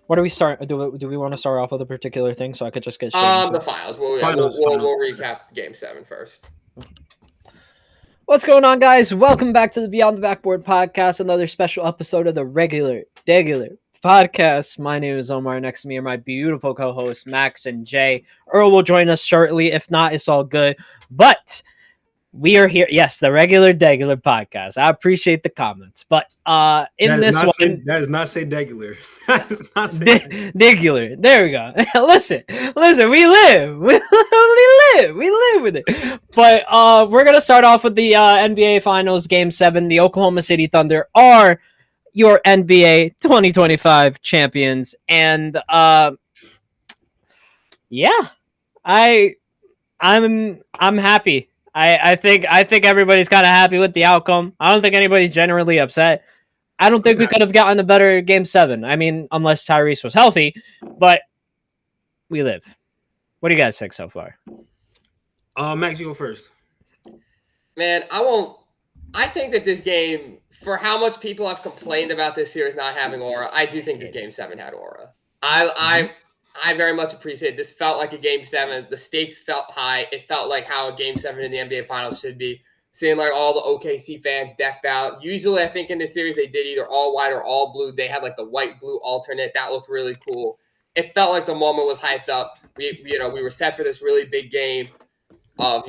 What do we start? Do we want to start off with a particular thing so I could just get straight into The finals. We'll recap Game 7 first. What's going on, guys? Welcome back to the Beyond the Backboard Podcast, another special episode of the regular podcast. My name is Omar. Next to me are my beautiful co-hosts, Max and Jay. Earl will join us shortly. If not, it's all good. But we are here. Yes, the regular podcast. I appreciate the comments. But that does not say degular. That does not say degular. There we go. Listen. We live. We live with it. But we're gonna start off with the NBA Finals Game 7. The Oklahoma City Thunder are your NBA 2025 champions, and yeah, I'm happy. I think everybody's kind of happy with the outcome. I don't think anybody's generally upset. I don't think we could have gotten a better Game 7. I mean, unless Tyrese was healthy, but we live. What do you guys think so far? Max, you go first. Man, I think that this game, for how much people have complained about this series not having aura, I do think this Game 7 had aura. I very much appreciate it. This felt like a Game 7. The stakes felt high. It felt like how a Game 7 in the NBA Finals should be. Seeing like all the OKC fans decked out. Usually, I think in this series, they did either all white or all blue. They had like the white-blue alternate. That looked really cool. It felt like the moment was hyped up. We were set for this really big game of,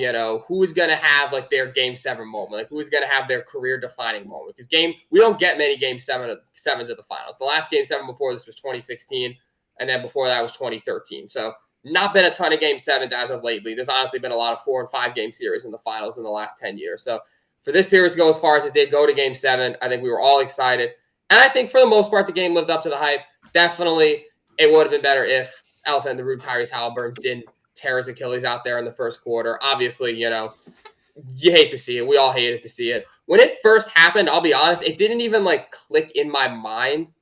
who's going to have like their Game 7 moment. Like who's going to have their career-defining moment. Because we don't get many Game 7s at the Finals. The last Game 7 before this was 2016. And then before that was 2013. So not been a ton of Game 7s as of lately. There's honestly been a lot of 4 and 5 game series in the finals in the last 10 years. So for this series to go as far as it did go to Game 7, I think we were all excited. And I think for the most part, the game lived up to the hype. Definitely, it would have been better if elephant in the room Tyrese Halliburton didn't tear his Achilles out there in the first quarter. Obviously, you hate to see it. We all hated to see it. When it first happened, I'll be honest, it didn't even like click in my mind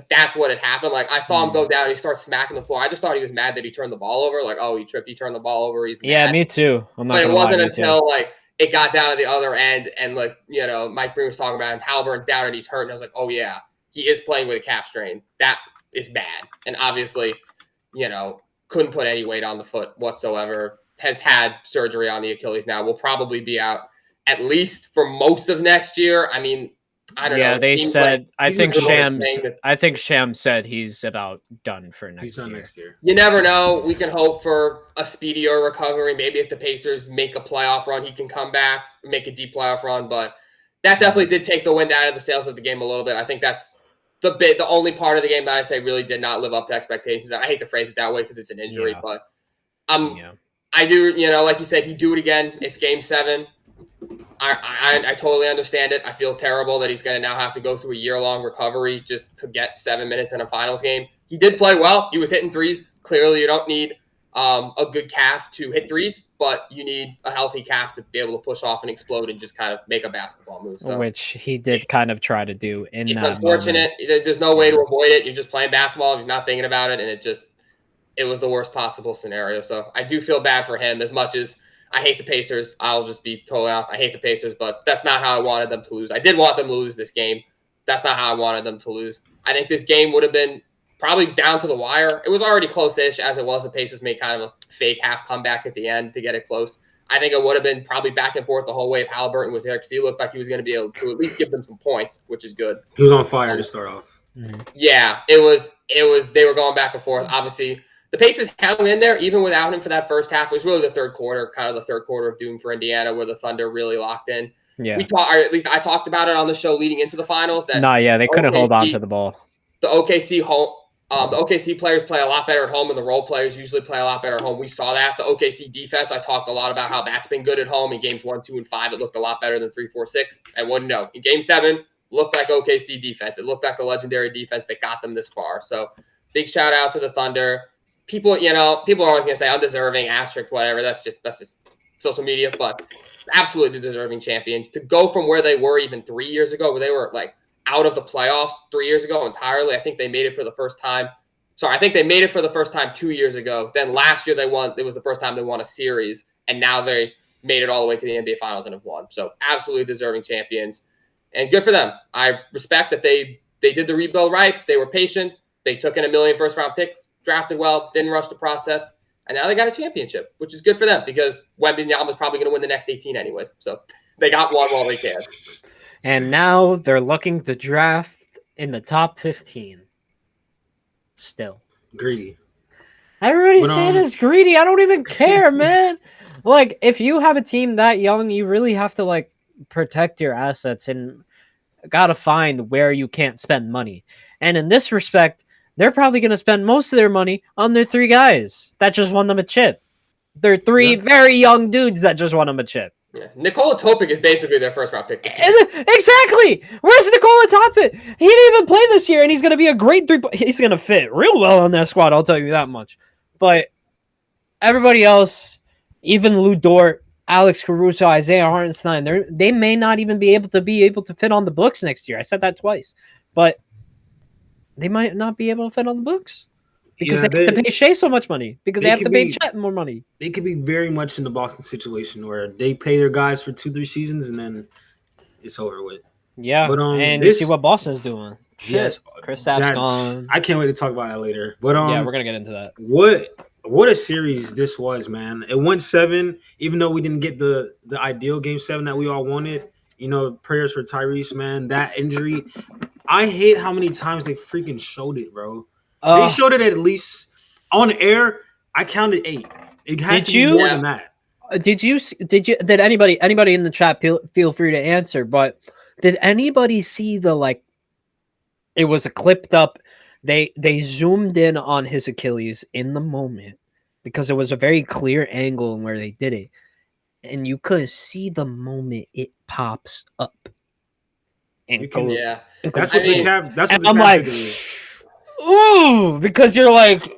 that's what had happened. Like I saw him go down and he starts smacking the floor. I just thought he was mad that he turned the ball over. Like, oh, he tripped, he turned the ball over. He's mad. Me too. But it wasn't until like it got down to the other end and like, Mike Breen was talking about him. Halliburton's down and he's hurt. And I was like, oh yeah, he is playing with a calf strain. That is bad. And obviously, couldn't put any weight on the foot whatsoever. Has had surgery on the Achilles now. Will probably be out at least for most of next year. I mean, I don't know. Yeah, they said. I think Shams said he's about done for next year. He's done next year. You never know. We can hope for a speedier recovery. Maybe if the Pacers make a playoff run, he can come back, make a deep playoff run. But that definitely did take the wind out of the sails of the game a little bit. I think that's the only part of the game that I say really did not live up to expectations. I hate to phrase it that way because it's an injury, but I do. Like you said, he'd do it again. It's Game 7. I totally understand it. I feel terrible that he's going to now have to go through a year-long recovery just to get 7 minutes in a finals game. He did play well. He was hitting threes. Clearly, you don't need a good calf to hit threes, but you need a healthy calf to be able to push off and explode and just kind of make a basketball move. So, which he did kind of try to do in that moment. It's unfortunate. There's no way to avoid it. You're just playing basketball. He's not thinking about it, and it was the worst possible scenario. So I do feel bad for him as much as I hate the Pacers. I'll just be totally honest. I hate the Pacers, but that's not how I wanted them to lose. I did want them to lose this game. That's not how I wanted them to lose. I think this game would have been probably down to the wire. It was already close-ish as it was. The Pacers made kind of a fake half comeback at the end to get it close. I think it would have been probably back and forth the whole way if Halliburton was there because he looked like he was going to be able to at least give them some points, which is good. He was on fire to start off. Yeah, it was. They were going back and forth. Obviously, the Pacers hung in there even without him for that first half. It was really the third quarter, kind of the third quarter of doom for Indiana where the Thunder really locked in. Yeah. Or at least I talked about it on the show leading into the finals. They couldn't hold on to the ball. The OKC players play a lot better at home, and the role players usually play a lot better at home. We saw that. The OKC defense, I talked a lot about how that's been good at home. In games 1, 2, and 5, it looked a lot better than 3, 4, 6. And in Game 7, looked like OKC defense. It looked like the legendary defense that got them this far. So big shout out to the Thunder. People are always going to say undeserving, asterisk, whatever. That's just social media, but absolutely deserving champions. To go from where they were even 3 years ago, where they were like out of the playoffs 3 years ago entirely. I think they made it for the first time. I think they made it for the first time 2 years ago. Then last year they won. It was the first time they won a series, and now they made it all the way to the NBA Finals and have won. So absolutely deserving champions, and good for them. I respect that they did the rebuild right. They were patient. They took in $1 million first-round picks, drafted well, didn't rush the process, and now they got a championship, which is good for them because Wembanyama's probably going to win the next 18 anyways. So they got one while they can. And now they're looking to draft in the top 15. Still. Greedy. Everybody's saying it's greedy. I don't even care, man. Like, if you have a team that young, you really have to, like, protect your assets and gotta find where you can't spend money. And in this respect, they're probably going to spend most of their money on their 3 guys that just won them a chip. They're 3 very young dudes that just won them a chip. Yeah. Nikola Topic is basically their first-round pick this year. Exactly! Where's Nikola Topic? He didn't even play this year, and he's going to be a great 3. He's going to fit real well on that squad, I'll tell you that much. But everybody else, even Lou Dort, Alex Caruso, Isaiah Hartenstein, they may not even be able to fit on the books next year. I said that twice. But they might not be able to fit on the books. Because they have to pay Shea so much money. Because they have to pay Chet more money. They could be very much in the Boston situation where they pay their guys for 2-3 seasons and then it's over with. Yeah, but and you see what Boston's doing. Yes, Kristaps gone. I can't wait to talk about that later. But yeah, we're gonna get into that. What a series this was, man! It went 7, even though we didn't get the ideal game 7 that we all wanted. You know, prayers for Tyrese, man. That injury, I hate how many times they freaking showed it, bro. They showed it at least on air. I counted 8. It had to be more than that. Did anybody in the chat feel free to answer? But did anybody see it was a clipped up? They zoomed in on his Achilles in the moment because it was a very clear angle where they did it, and you could see the moment it pops up. And that's what they have. That's what I'm like. Ooh, because you're like.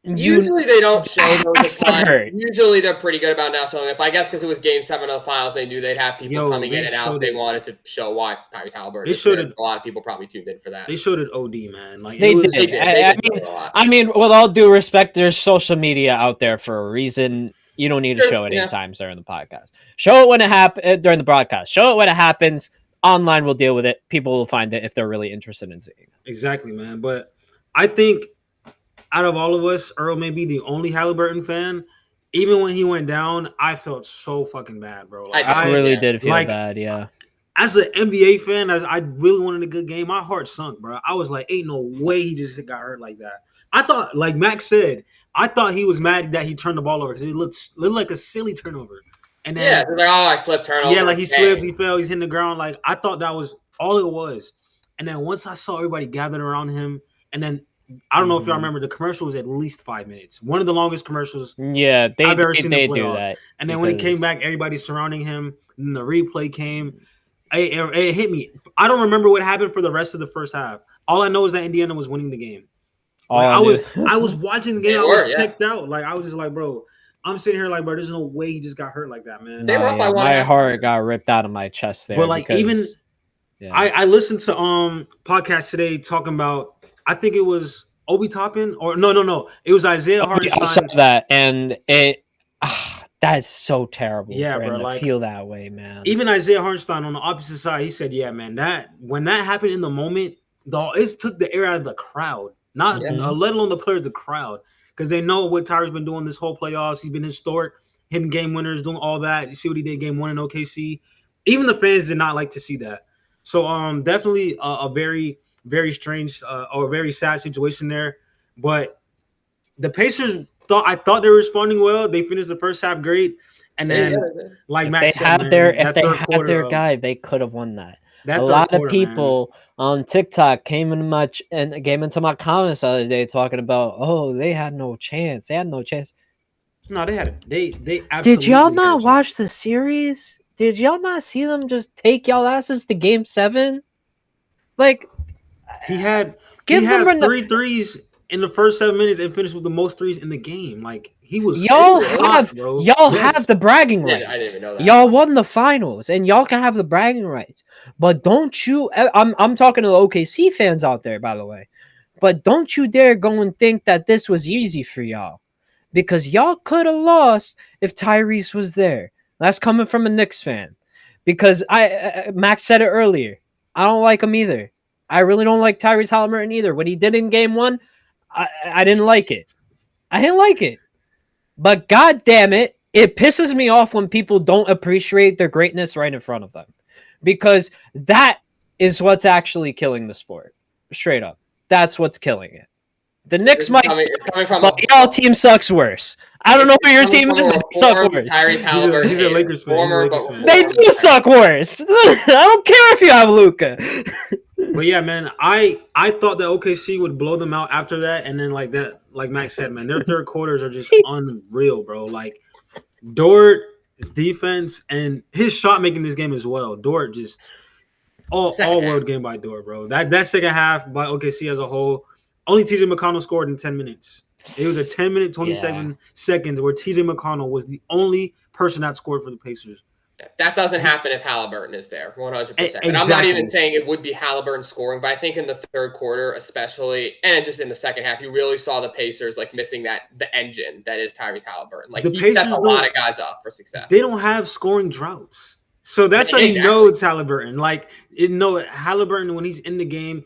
Usually they don't show those. Usually they're pretty good about now showing it. But I guess because it was Game 7 of the finals, they knew they'd have people coming in and out. They wanted to show why Tyrese Halliburton. A lot of people probably tuned in for that. They showed it OD, man. Like they did. I mean, with all due respect, there's social media out there for a reason. You don't need to show it 8 times during the podcast. Show it when it happens during the broadcast. Show it when it happens. Online, we'll deal with it. People will find it if they're really interested in seeing it. Exactly, man. But I think out of all of us, Earl may be the only Halliburton fan. Even when he went down, I felt so fucking bad, bro. Like, I really did feel bad, yeah. As an NBA fan, as I really wanted a good game, my heart sunk, bro. I was like, ain't no way he just got hurt like that. I thought, like Max said, I thought he was mad that he turned the ball over because it looked like a silly turnover. And then, I slipped turnover. Yeah, like he slipped, he fell, he's hitting the ground. Like, I thought that was all it was. And then once I saw everybody gathered around him, and then I don't know if y'all remember, the commercial was at least 5 minutes. One of the longest commercials I've ever seen in the playoffs. Do that. And then when he came back, everybody surrounding him, and the replay came. It hit me. I don't remember what happened for the rest of the first half. All I know is that Indiana was winning the game. Like, I was watching the game. I was checked out. Like, I was just like, bro, I'm sitting here like, bro, there's no way he just got hurt like that, man. They were up by one. My heart got ripped out of my chest there. But like, I listened to podcast today talking about, I think it was Obi Toppin or no, it was Isaiah Hartenstein. I saw that, and that's so terrible. Yeah, for bro, him to feel that way, man. Even Isaiah Hartenstein on the opposite side, he said, "Yeah, man, when that happened in the moment, it took the air out of the crowd, let alone the players, the crowd, because they know what Tyree's been doing this whole playoffs. He's been historic, hitting game winners, doing all that. You see what he did game 1 in OKC. Even the fans did not like to see that. So, definitely a very, very strange or very sad situation there. But the Pacers I thought they were responding well. They finished the first half great, and then like Max said, if they had their guy, they could have won that. A lot of people on TikTok came into my comments the other day talking about, oh, they had no chance. They had no chance. No, they had it. They absolutely. Did y'all not watch the series? Did y'all not see them just take y'all asses to Game 7? Like, he had 3 threes in the first 7 minutes and finished with the most threes in the game. Like, he was have the bragging rights. I didn't even know that. Y'all won the finals, and y'all can have the bragging rights. But don't you? I'm talking to the OKC fans out there, by the way. But don't you dare go and think that this was easy for y'all, because y'all could have lost if Tyrese was there. That's coming from a Knicks fan, because Max said it earlier. I don't like him either. I really don't like Tyrese Halliburton either. What he did in game 1, I didn't like it. I didn't like it. But god damn it, it pisses me off when people don't appreciate their greatness right in front of them. Because that is what's actually killing the sport. Straight up. That's what's killing it. The Knicks might suck, but y'all team sucks worse. I don't know who your team is, but they suck worse. He's a Lakers fan. They do suck worse. I don't care if you have Luka. But yeah, man, I thought that OKC would blow them out after that, and then like Max said, man, their third quarters are just unreal, bro. Like Dort, his defense, and his shot making this game as well. Dort just all world game by Dort, bro. That second half by OKC as a whole, only TJ McConnell scored in 10 minutes. It was a 10-minute, 27 seconds where TJ McConnell was the only person that scored for the Pacers. That doesn't happen if Halliburton is there, 100%. Exactly. And I'm not even saying it would be Halliburton scoring, but I think in the third quarter especially, and just in the second half, you really saw the Pacers like missing the engine that is Tyrese Halliburton. Like he sets a lot of guys up for success. They don't have scoring droughts. So that's how you know it's Halliburton. Like, Halliburton, when he's in the game,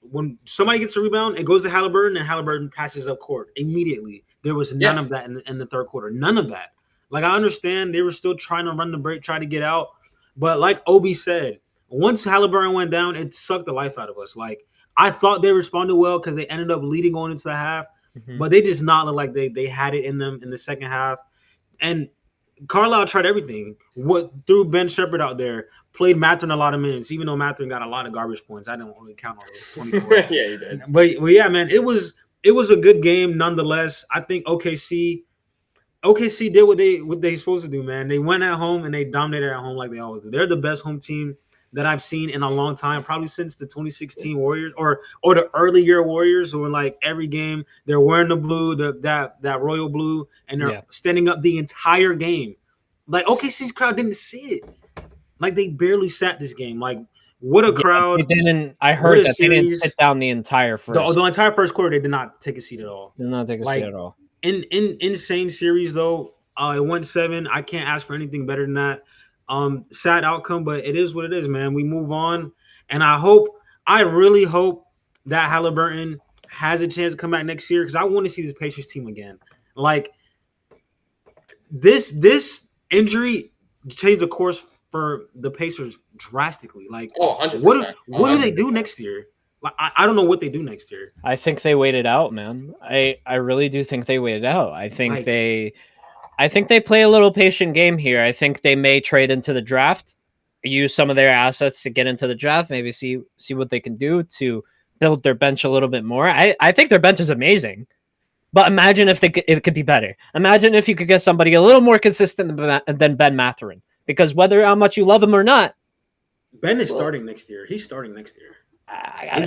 when somebody gets a rebound, it goes to Halliburton, and Halliburton passes up court immediately. There was none of that in the third quarter. None of that. Like, I understand they were still trying to run the break, try to get out. But like Obi said, once Halliburton went down, it sucked the life out of us. Like, I thought they responded well because they ended up leading going into the half. Mm-hmm. But they just not look like they had it in them in the second half. And Carlisle tried everything. Threw Ben Shepherd out there, played Mathurin a lot of minutes, even though Mathurin got a lot of garbage points. I didn't really count all those 24. Yeah, he did. But yeah, man, it was a good game nonetheless. I think OKC did what they supposed to do, man. They went at home and they dominated at home like they always do. They're the best home team that I've seen in a long time, probably since the 2016 Warriors or the early year Warriors, who were like every game they're wearing the blue, that royal blue, and they're standing up the entire game. Like OKC's crowd didn't see it. Like they barely sat this game. Like what a crowd! They didn't. I heard that they didn't sit down the entire first. The entire first quarter, they did not take a seat at all. Did not take a seat at all. In insane series though, it went 7. I can't ask for anything better than that. Sad outcome, but it is what it is, man. We move on, and I really hope that Halliburton has a chance to come back next year because I want to see this Pacers team again. Like this injury changed the course for the Pacers drastically. Like, 100%. What do they do next year? Like, I don't know what they do next year. I think they wait it out, man. I really do think they wait it out. I think they play a little patient game here. I think they may trade into the draft, use some of their assets to get into the draft, maybe see what they can do to build their bench a little bit more. I think their bench is amazing, but imagine if it could be better. Imagine if you could get somebody a little more consistent than Ben Mathurin, because whether how much you love him or not, Ben is starting next year. He's starting next year. I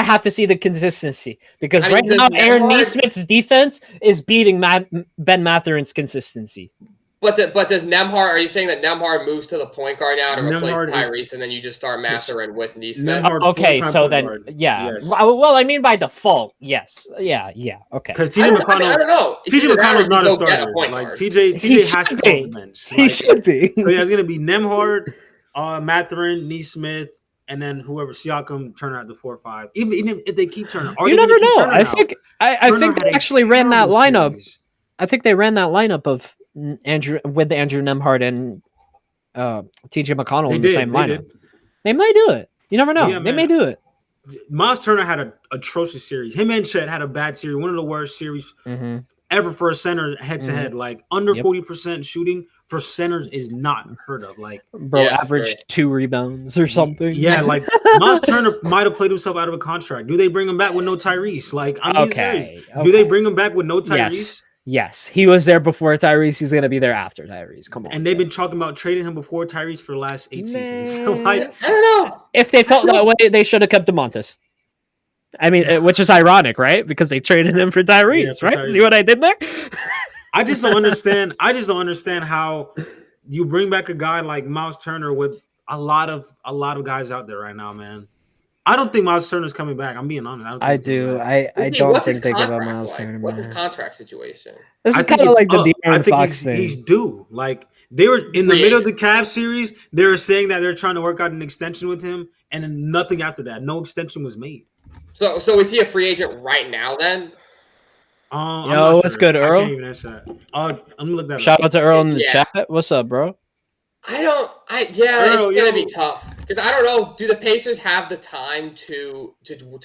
have to see the consistency because now Aaron Nesmith's defense is beating Ben Mathurin's consistency. But does Nembhard? Are you saying that Nembhard moves to the point guard now to replace Tyrese, and then you just start Mathurin with Nesmith? Okay, so then yes. Well, I mean by default, yes, yeah, okay. Because TJ McConnell, I don't know. TJ McConnell's not a starter. Like TJ has to come off the bench. He should be. So yeah, it's gonna be Nembhard, Mathurin, Nesmith. And then whoever Siakam turn out the 4-5. Even if they keep turning, you never know. I think they actually ran that lineup. Series. I think they ran that lineup of Andrew Nembhard and TJ McConnell in the same lineup. They might do it. You never know. They may do it. Miles Turner had an atrocious series. Him and Chet had a bad series. One of the worst series ever for a center head to head. Like under 40% shooting for centers is not heard of. Like, averaged 2 rebounds or something. Yeah, like Miles Turner might have played himself out of a contract. Do they bring him back with no Tyrese? Like, I'm serious. Do they bring him back with no Tyrese? Yes. He was there before Tyrese. He's gonna be there after Tyrese. Come on. And they've been talking about trading him before Tyrese for the last 8 seasons. So, like, I don't know. If they felt that way, they should have kept DeMontis. I mean, which is ironic, right? Because they traded him for Tyrese, right? Tyrese. See what I did there? I just don't understand. How you bring back a guy like Miles Turner with a lot of guys out there right now, man. I don't think Miles Turner's coming back. I'm being honest. I do. I don't think they give up Miles Turner. What's his contract situation? This is kind of like the De'Aaron Fox thing. He's due. Like they were in the middle of the Cavs series. They were saying that they're trying to work out an extension with him, and then nothing after that. No extension was made. So is he a free agent right now? Then. Yo, what's good, Earl? I can't even answer that. I'm gonna look that up. Shout out to Earl in the chat. What's up, bro? Earl, it's gonna be tough because I don't know. Do the Pacers have the time to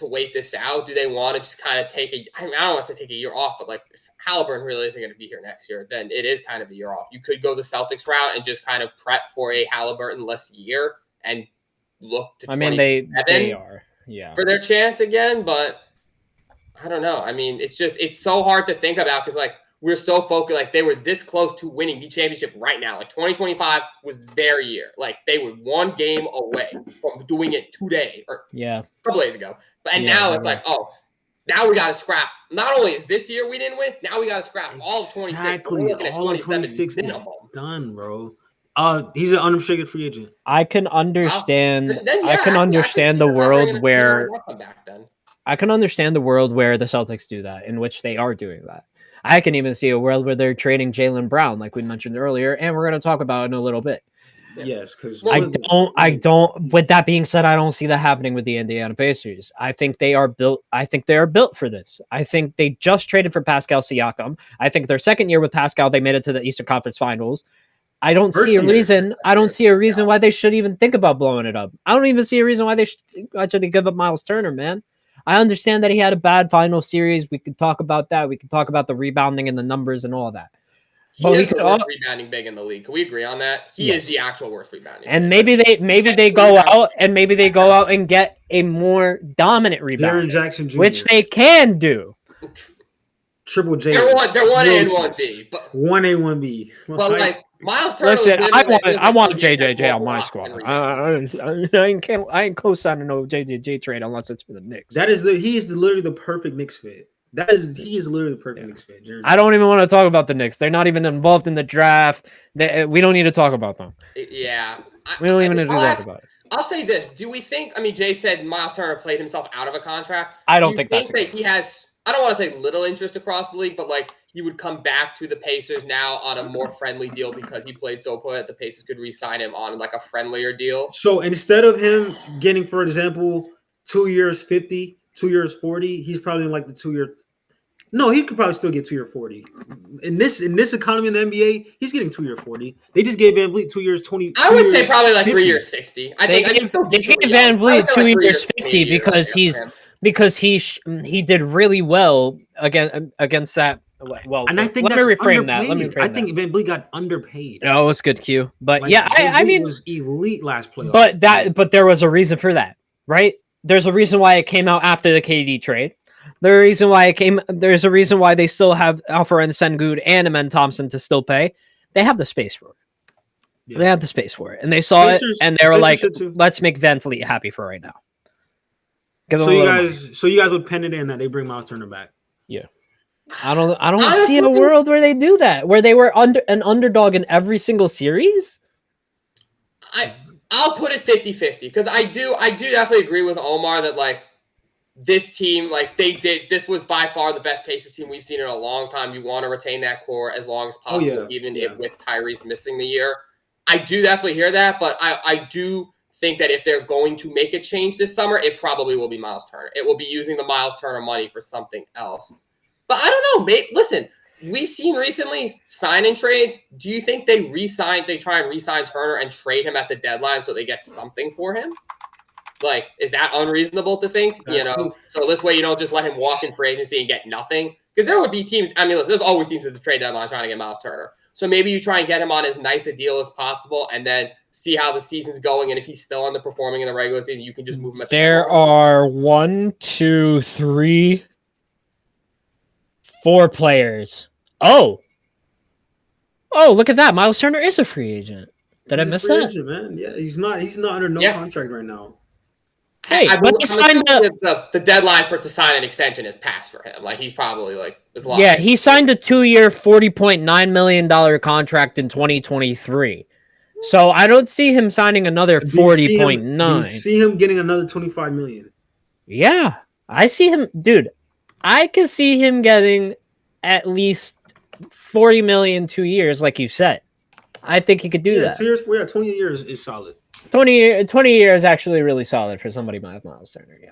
wait this out? Do they want to just kind of take I don't want to say take a year off, but like if Halliburton really isn't going to be here next year, then it is kind of a year off. You could go the Celtics route and just kind of prep for a Halliburton-less year and look to. I mean, they are for their chance again, but I don't know. I mean, it's so hard to think about because like. We're so focused, like they were this close to winning the championship right now. Like 2025 was their year. Like they were one game away from doing it today or a couple days ago. And now it's like, oh, now we got to scrap. Not only is this year we didn't win, now we got to scrap all of 26. Exactly. All of 26 is done, bro. He's an unrestricted free agent. I can understand. I can understand the world where. I can understand the world where the Celtics do that, in which they are doing that. I can even see a world where they're trading Jaylen Brown, like we mentioned earlier, and we're going to talk about it in a little bit. Yes, because I don't. With that being said, I don't see that happening with the Indiana Pacers. I think they are built. I think they are built for this. I think they just traded for Pascal Siakam. I think their second year with Pascal, they made it to the Eastern Conference Finals. I don't see a reason. I don't see a reason why they should even think about blowing it up. I don't even see a reason why they should give up Miles Turner, man. I understand that he had a bad final series. We could talk about that. We could talk about the rebounding and the numbers and all that. He is the worst rebounding big in the league. Can we agree on that? He is the actual worst rebounding. And maybe they go out and get a more dominant rebounder, Jackson Jr., which they can do. Triple J. They're 1A and 1B. 1A, 1B. But like Miles Turner. Listen, I want JJJ on my squad. I ain't co-signing no JJJ trade unless it's for the Knicks. He is literally the perfect Knicks fit. He is literally the perfect Knicks fit. I don't even want to talk about the Knicks. They're not even involved in the draft. We don't need to talk about them. Yeah, we don't even need to talk about it. I'll say this: do we think? I mean, Jay said Miles Turner played himself out of a contract. I don't think that's that he has. I don't want to say little interest across the league, but like he would come back to the Pacers now on a more friendly deal because he played so good. The Pacers could re-sign him on like a friendlier deal. So instead of him getting, for example, 2 years 50, 2 years 40, he's probably in like the 2 year. No, he could probably still get 2 year 40. In this economy in the NBA, he's getting 2 year 40. They just gave VanVleet 2 years 20. I would say probably like 3 years 60. They gave VanVleet 2 years 50 because he did really well against that. Well, and I think let me reframe that. I think VanVleet got underpaid. Oh, it's good, Q. But like, I mean, was elite last playoff. But there was a reason for that, right? There's a reason why it came out after the KD trade. There's a reason why they still have Alperen Sengun and Amen Thompson to still pay. They have the space for it. Yeah. They have the space for it, and they saw it, and they were like, "Let's make VanVleet happy for right now." So you guys would pen it in that they bring Miles Turner back? Yeah. I don't see a world where they do that, where they were an underdog in every single series. I'll put it 50-50 because I do definitely agree with Omar that like this team, like this was by far the best Pacers team we've seen in a long time. You want to retain that core as long as possible, even if with Tyrese missing the year. I do definitely hear that, but I do think that if they're going to make a change this summer, it probably will be Miles Turner. It will be using the Miles Turner money for something else. But I don't know. Listen, we've seen recently sign-in trades. Do you think they try and re-sign Turner and trade him at the deadline so they get something for him? Like, is that unreasonable to think? So this way you don't just let him walk in free agency and get nothing. Because there would be teams. I mean, listen, there's always teams at the trade deadline trying to get Miles Turner. So maybe you try and get him on as nice a deal as possible, and then see how the season's going. And if he's still underperforming in the regular season, you can just move him. There are 1, 2, 3, 4 players. Oh, look at that! Miles Turner is a free agent. Did I miss that? Agent, man. Yeah, he's not under no contract right now. Hey, but the deadline to sign an extension is passed for him. Like he's probably like he signed a 2-year, $40.9 million contract in 2023. So I don't see him signing another Do you see him- 40.9. Do you see him getting another $25 million? Yeah, I see him, dude. I can see him getting at least 40 million 2 years, like you said. I think he could do that. 2 years. Yeah, 20 years is solid. 20 years is actually really solid for somebody like Miles Turner. Yeah.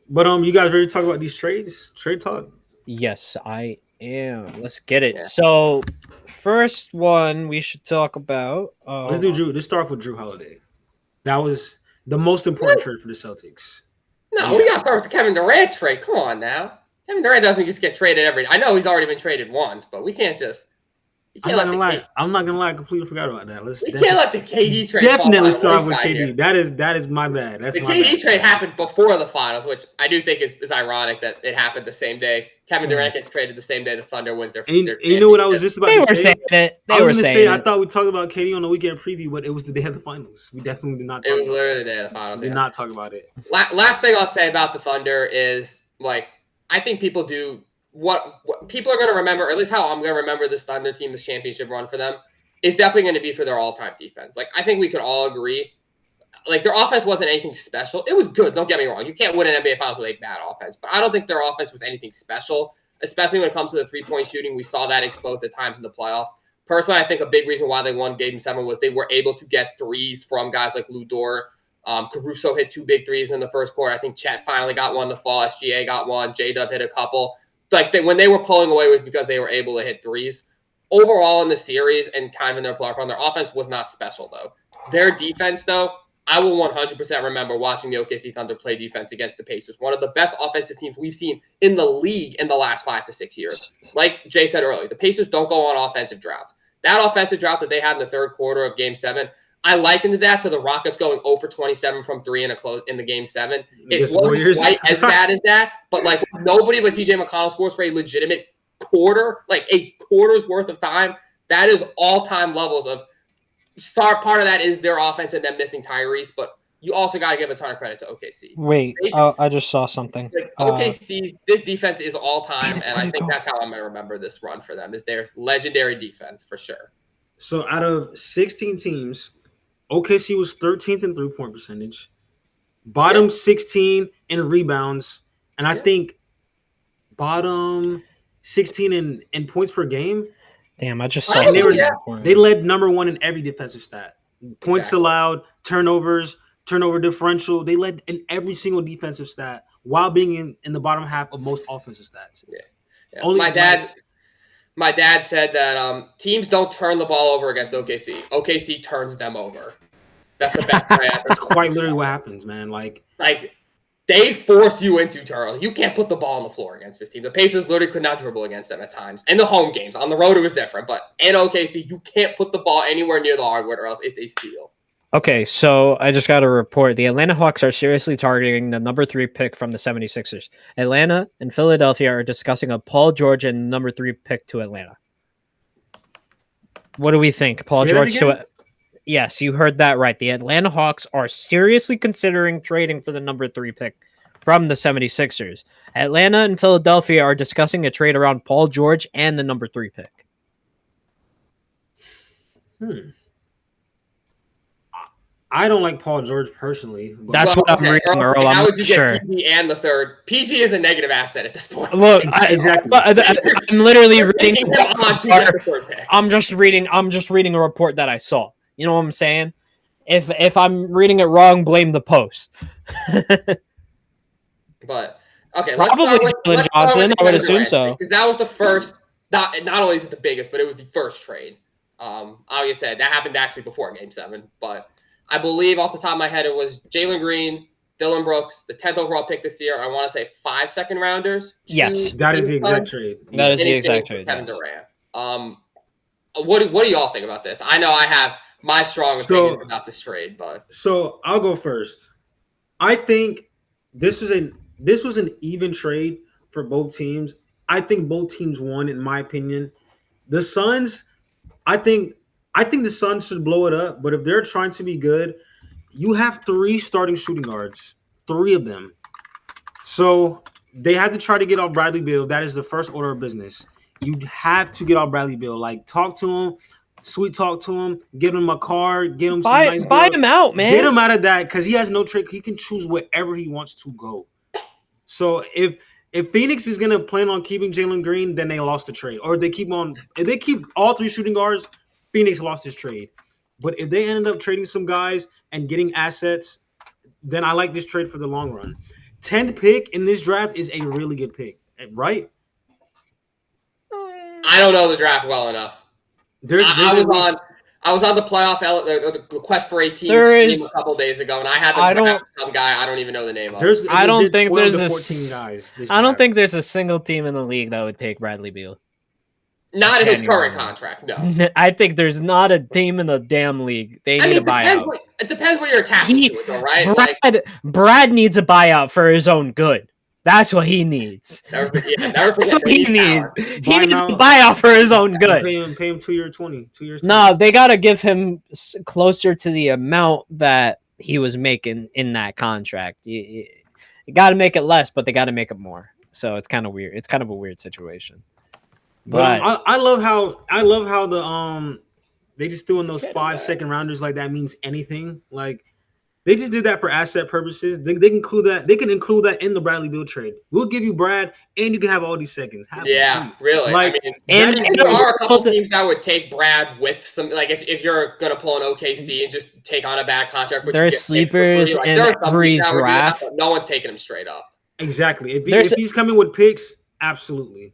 But you guys ready to talk about these trades? Trade talk. Yes, I am. Let's get it. Yeah. So, first one we should talk about. Let's do Drew. Let's start off with Drew Holiday. That was the most important trade for the Celtics. No, we gotta start with the Kevin Durant trade. Come on now. Kevin Durant doesn't just get traded I know he's already been traded once, but we can't just. I'm not gonna lie. I completely forgot about that. We can't let the KD trade. Definitely start off with KD. Here. That is my bad. That's the my KD bad. trade happened before the finals, which I do think is ironic that it happened the same day. Kevin Durant gets traded the same day the Thunder wins their. You know what I was just about they to were say? saying it. I was gonna say I thought we talked about KD on the weekend preview, but it was the day of the finals. We definitely did not. It was literally the day of the finals. We did not talk about it. Last thing I'll say about the Thunder is I think people do. What people are going to remember, or at least how I'm going to remember this Thunder team, this championship run for them, is definitely going to be for their all-time defense. I think we could all agree. Their offense wasn't anything special. It was good. Don't get me wrong. You can't win an NBA Finals with a bad offense. But I don't think their offense was anything special, especially when it comes to the three-point shooting. We saw that explode at times in the playoffs. Personally, I think a big reason why they won Game 7 was they were able to get threes from guys like Lou Dort. Caruso hit 2 big threes in the first quarter. I think Chet finally got one to fall. SGA got one. J-Dub hit a couple. When they were pulling away, it was because they were able to hit threes. Overall in the series and kind of in their playoff run, their offense was not special, though. Their defense, though, I will 100% remember watching the OKC Thunder play defense against the Pacers. One of the best offensive teams we've seen in the league in the last 5 to 6 years. Like Jay said earlier, the Pacers don't go on offensive droughts. That offensive drought that they had in the third quarter of Game 7, I likened that to the Rockets going 0 for 27 from 3 in the Game 7. It wasn't quite as bad as that, but nobody but TJ McConnell scores for a legitimate quarter, a quarter's worth of time. That is all-time levels of part of that is their offense and them missing Tyrese, but you also got to give a ton of credit to OKC. Wait, I just saw something. OKC, this defense is all-time, and I think that's how I'm going to remember this run for them, is their legendary defense for sure. So out of 16 teams, OKC was 13th in three-point percentage, bottom 16 in rebounds, and I think bottom 16 in points per game. Damn, I just saw they led number 1 in every defensive stat. Points allowed, turnovers, turnover differential. They led in every single defensive stat while being in the bottom half of most offensive stats. Yeah. My dad said that teams don't turn the ball over against OKC. OKC turns them over. That's the best way ever. That's quite literally what happens, man. They force you into turnovers. You can't put the ball on the floor against this team. The Pacers literally could not dribble against them at times. In the home games. On the road, it was different. But in OKC, you can't put the ball anywhere near the hardwood or else it's a steal. Okay, so I just got a report. The Atlanta Hawks are seriously targeting the number 3 pick from the 76ers. Atlanta and Philadelphia are discussing a Paul George and number 3 pick to Atlanta. What do we think? Paul George to... Yes, you heard that right. The Atlanta Hawks are seriously considering trading for the number 3 pick from the 76ers. Atlanta and Philadelphia are discussing a trade around Paul George and the number 3 pick. I don't like Paul George personally. That's what I'm reading, Earl. How would you get PG and the third? PG is a negative asset at this point. Look, exactly. I'm literally reading. I'm just reading a report that I saw. You know what I'm saying? If I'm reading it wrong, blame the post. But okay, probably Jalen Johnson. I would assume so because that was the first. Not only is it the biggest, but it was the first trade. Like I said, that happened actually before Game 7, but. I believe off the top of my head, it was Jalen Green, Dylan Brooks, the 10th overall pick this year. I want to say 5 second-rounders. Yes. That is the exact trade. That is the exact trade. Kevin Durant. What do y'all think about this? I know I have my strong opinion about this trade, but. So I'll go first. I think this was an even trade for both teams. I think both teams won, in my opinion. The Suns, I think the Suns should blow it up, but if they're trying to be good, you have 3 starting shooting guards, 3 of them. So they had to try to get off Bradley Beal. That is the first order of business. You have to get off Bradley Beal. Talk to him, sweet talk to him, give him a car, get him some nice buy him out, man. Get him out of that because he has no trick. He can choose wherever he wants to go. So if Phoenix is gonna plan on keeping Jalen Green, then they lost the trade. Or if they keep all 3 shooting guards, Phoenix lost his trade. But if they ended up trading some guys and getting assets, then I like this trade for the long run. 10th pick in this draft is a really good pick, right? I don't know the draft well enough. I was on the playoff the Quest for 18 stream a couple days ago, and I had them draft some guy I don't even know the name of. I don't think there's a single team in the league that would take Bradley Beal. Not in his current contract, no. I think there's not a team in the damn league. They need a buyout. It depends what you're attached to it, though, right? Brad needs a buyout for his own good. That's what he needs. Never forget That's what he needs. He needs a buyout for his own good. Pay him 2 years 20. 2 years 20. No, they got to give him closer to the amount that he was making in that contract. You got to make it less, but they got to make it more. So it's kind of weird. It's kind of a weird situation. But I love how the they just doing those 5 second rounders like that means anything. Like they just did that for asset purposes. They can include that. They can include that in the Bradley Beal trade. We'll give you Brad, and you can have all these seconds. Really. Like, there are a couple teams that would take Brad with some. Like if you're gonna pull an OKC and just take on a bad contract, but there's sleepers in every draft. No one's taking him straight up. Exactly. If he's coming with picks, absolutely.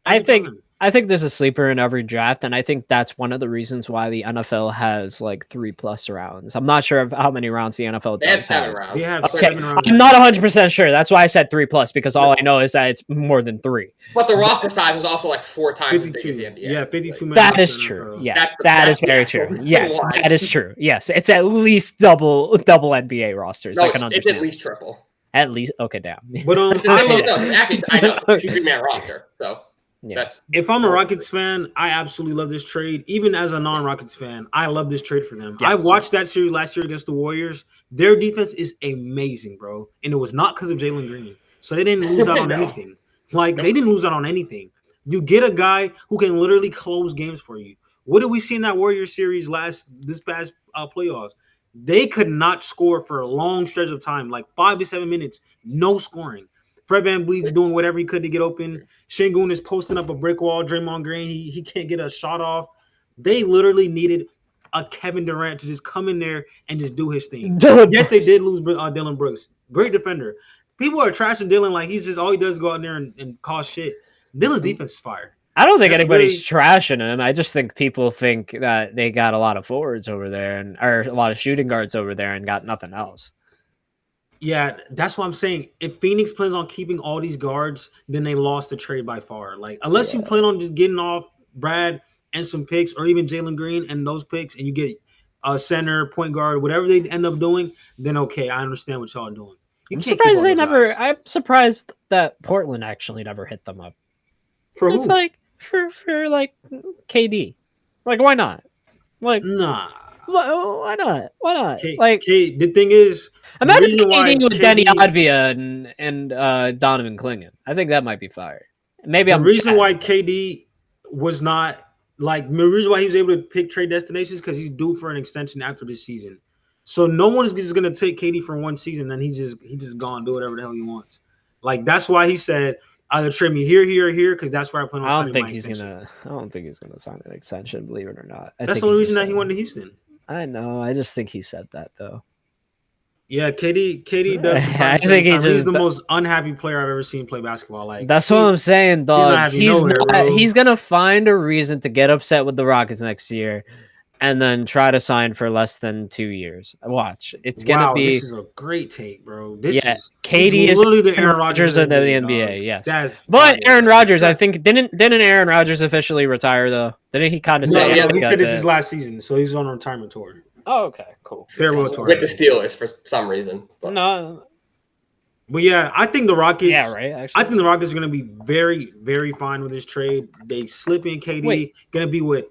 I think there's a sleeper in every draft, and I think that's one of the reasons why the NFL has like 3+ rounds. I'm not sure of how many rounds the NFL does. They have 7 rounds. They have 7 rounds. I'm not 100% sure. That's why I said 3+, because all I know is that it's more than 3. But the roster size is also like 4 times 52. as big as the NBA. Yeah, 52 men. That is true. Yes, that is very true. Yes, that is true. Yes, it's at least double NBA rosters. No, it's at least triple. At least, okay, damn. But actually, I know it's a 3-man roster, so. Yeah. If I'm a Rockets fan, I absolutely love this trade. Even as a non-Rockets fan, I love this trade for them. Yes. I watched that series last year against the Warriors. Their defense is amazing, bro. And it was not because of Jalen Green. So they didn't lose out on anything. Like, they didn't lose out on anything. You get a guy who can literally close games for you. What did we see in that Warriors series this past playoffs? They could not score for a long stretch of time, like 5 to 7 minutes, no scoring. Fred VanVleet's doing whatever he could to get open. Sengun is posting up a brick wall. Draymond Green, he can't get a shot off. They literally needed a Kevin Durant to just come in there and just do his thing. Yes, they did lose Dylan Brooks. Great defender. People are trashing Dylan like he's just all he does is go out there and cause shit. Dylan's defense is fire. I don't think anybody's trashing him. I just think people think that they got a lot of forwards over there or a lot of shooting guards over there and got nothing else. Yeah, that's what I'm saying. If Phoenix plans on keeping all these guards, then they lost the trade by far. Like, unless you plan on just getting off Brad and some picks, or even Jalen Green and those picks, and you get a center, point guard, whatever they end up doing, then okay, I understand what y'all are doing. I'm surprised that Portland actually never hit them up. For who? It's like for like KD. Like, why not? Like, nah. Why not? The thing is, imagine KD with Denny Advia and Donovan Clingan. I think that might be fire. Maybe the reason why KD was not like the reason why he was able to pick trade destinations because he's due for an extension after this season. So no one is just gonna take KD for one season, then he just gone do whatever the hell he wants. Like that's why he said either trade me here, or here, because that's where I plan on signing my extension. I don't think he's gonna sign an extension, believe it or not. That's the only reason that he went to Houston. I know. I just think he said that though. Yeah, KD does. I think he's the most unhappy player I've ever seen play basketball. Like that's what I'm saying, dog. He's gonna find a reason to get upset with the Rockets next year, and then try to sign for less than 2 years. Watch, it's gonna be. This is a great take, bro. KD is literally the Aaron Rodgers of the NBA. Yes, but Aaron Rodgers, I think didn't Aaron Rodgers officially retire though? Didn't he kind of say? No, he said this is last season, so he's on a retirement tour. Oh, okay, cool. Farewell tour with the Steelers for some reason. But. No. But yeah, I think the Rockets. Yeah, right. Actually, I think the Rockets are going to be very, very fine with this trade. They slip in KD. Going to be with.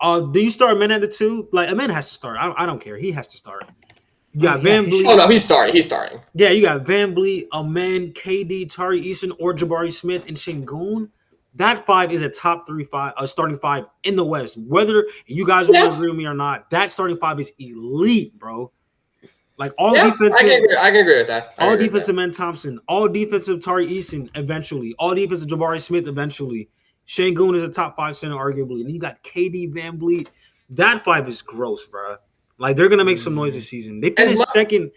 Do you start Amen at the 2? Like Amen has to start. I don't care. He has to start. You got VanVleet. Oh no, he's starting. Yeah, you got VanVleet, Amen, KD, Tari Eason, or Jabari Smith and Sengun. That 5 is a top 5, a starting 5 in the West. Whether you guys will agree with me or not, that starting 5 is elite, bro. Like all defensive, I can agree with that. All defensive men Thompson, all defensive Tari Eason eventually, all defensive Jabari Smith eventually. Şengün is a top 5 center arguably, and then you got KD, Van Vliet. That 5 is gross, bro. Like they're gonna make some noise this season. They finished second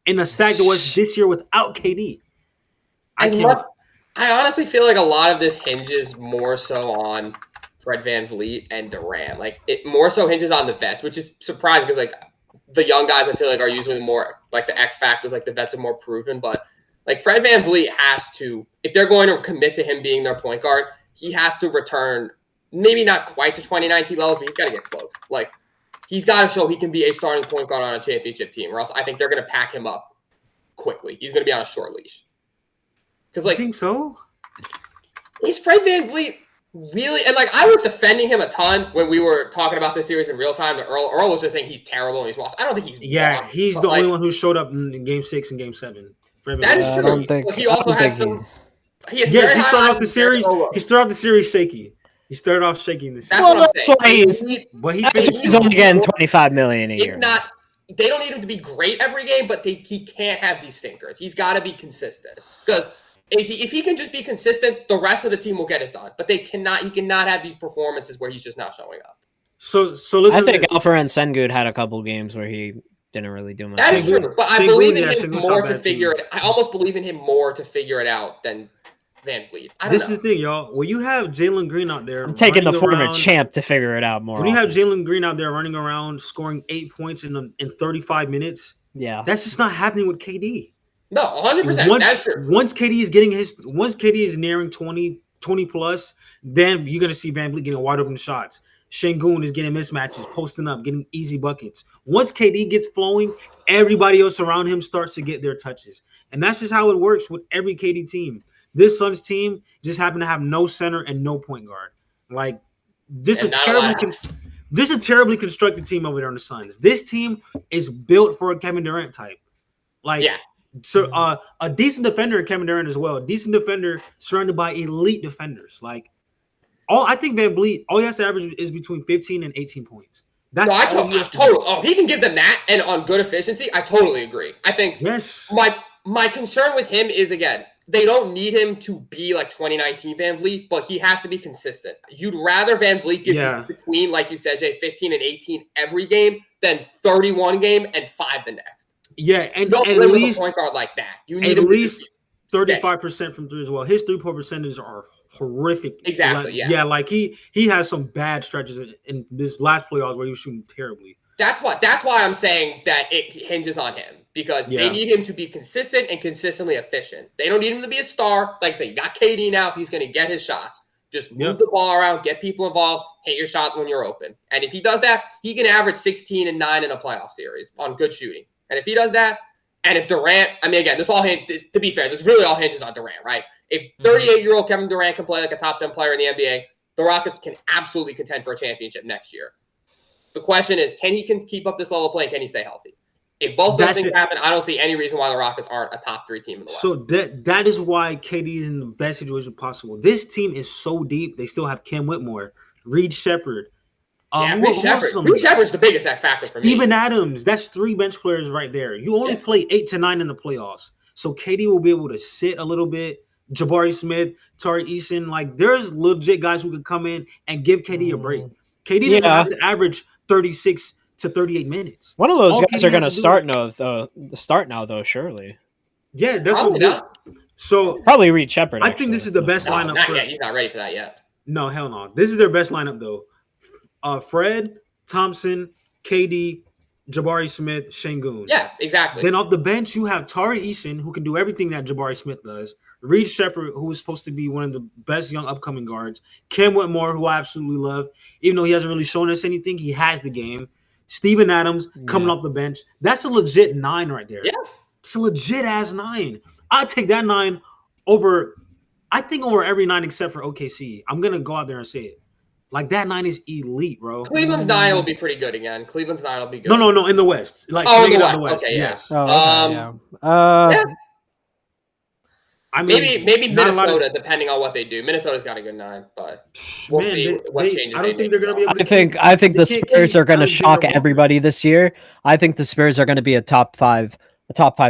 in a stacked West this year without KD. I honestly feel like a lot of this hinges more so on Fred Van Vliet and Durant. Like it more so hinges on the vets, which is surprising because like the young guys I feel like are usually more like the X factors, like the vets are more proven. But like Fred Van Vliet has to, if they're going to commit to him being their point guard, he has to return maybe not quite to 2019 levels, but he's got to get close. Like he's got to show he can be a starting point guard on a championship team, or else I think they're going to pack him up quickly. He's going to be on a short leash. Because like, I think so. Is Fred Van Vliet really? And like, I was defending him a ton when we were talking about this series in real time. To Earl was just saying he's terrible and he's lost. I don't think he's. Yeah, he's the only one who showed up in Game 6 and Game 7. That is true. But he also had some. He started off the series. He started off the series shaky. He started off shaky in the series. That's why he's only getting $25 million a year. They don't need him to be great every game, but he can't have these stinkers. He's got to be consistent because. If he can just be consistent, the rest of the team will get it done. But he cannot have these performances where he's just not showing up. So listen. I think Alfred and Sengun had a couple games where he didn't really do much. That is true, but I believe in him more to figure it. I almost believe in him more to figure it out than Van Vliet. This is the thing, y'all. When you have Jalen Green out there, I'm taking the former champ to figure it out more. When you have Jalen Green out there running around, scoring 8 points in 35 minutes, that's just not happening with KD. No, 100%. That's true. Once KD is nearing 20 plus, then you're gonna see Van Vliet getting wide open shots. Şengün is getting mismatches, posting up, getting easy buckets. Once KD gets flowing, everybody else around him starts to get their touches, and that's just how it works with every KD team. This Suns team just happened to have no center and no point guard. Like this is a terribly constructed team over there on the Suns. This team is built for a Kevin Durant type. So a decent defender in Kevin Durant as well. A decent defender surrounded by elite defenders. Like I think Van Vliet, all he has to average is between 15 and 18 points. That's totally. Oh, he can give them that and on good efficiency. I totally agree. I think my concern with him is again, they don't need him to be like 2019 Van Vliet, but he has to be consistent. You'd rather Van Vliet give you between, like you said, Jay, 15 and 18 every game than 31 game and 5 the next. Yeah, and don't at least a point guard like that. You need at least 35% from three as well. His 3-point percentages are horrific. Exactly. Yeah. Like he has some bad stretches in this last playoffs where he was shooting terribly. That's why I'm saying that it hinges on him because they need him to be consistent and consistently efficient. They don't need him to be a star. Like I say, you got KD now. He's going to get his shots. Just move the ball around, get people involved, hit your shot when you're open. And if he does that, he can average 16 and 9 in a playoff series on good shooting. And if he does that, and if Durant, I mean, again, to be fair, this really all hinges on Durant, right? If 38-year-old Kevin Durant can play like a top 10 player in the NBA, the Rockets can absolutely contend for a championship next year. The question is, can he keep up this level of play and can he stay healthy? If both those things happen, I don't see any reason why the Rockets aren't a top 3 team in the West. So that is why KD is in the best situation possible. This team is so deep. They still have Cam Whitmore, Reed Shepherd. Reed Shepherd's the biggest X factor for me. Steven Adams, that's 3 bench players right there. You only play 8 to 9 in the playoffs. So KD will be able to sit a little bit. Jabari Smith, Tari Eason, like there's legit guys who could come in and give KD a break. KD doesn't have to average 36 to 38 minutes. One of those guys are going to start now, though, surely. Yeah, that's what we're So probably Reed Shepherd. I think this is the best lineup. Not yet. He's not ready for that yet. No, hell no. This is their best lineup, though. Fred, Thompson, KD, Jabari Smith, Şengün. Yeah, exactly. Then off the bench, you have Tari Eason, who can do everything that Jabari Smith does. Reed Shepherd, who is supposed to be one of the best young upcoming guards. Cam Whitmore, who I absolutely love. Even though he hasn't really shown us anything, he has the game. Steven Adams coming off the bench. That's a legit 9 right there. Yeah. It's a legit-ass 9. I'd take that 9 over every 9 except for OKC. I'm going to go out there and say it. Like, that 9 is elite, bro. Cleveland's 9 will be pretty good again. Cleveland's 9 will be good. No, in the West. Like, in the West. Okay, yes. Oh, okay, yeah. I mean, maybe Minnesota, depending on what they do. Minnesota's got a good 9, but we'll see what changes. I don't think they're going to be able to. I think the Spurs are going to shock everybody this year. I think the Spurs are going to be a top five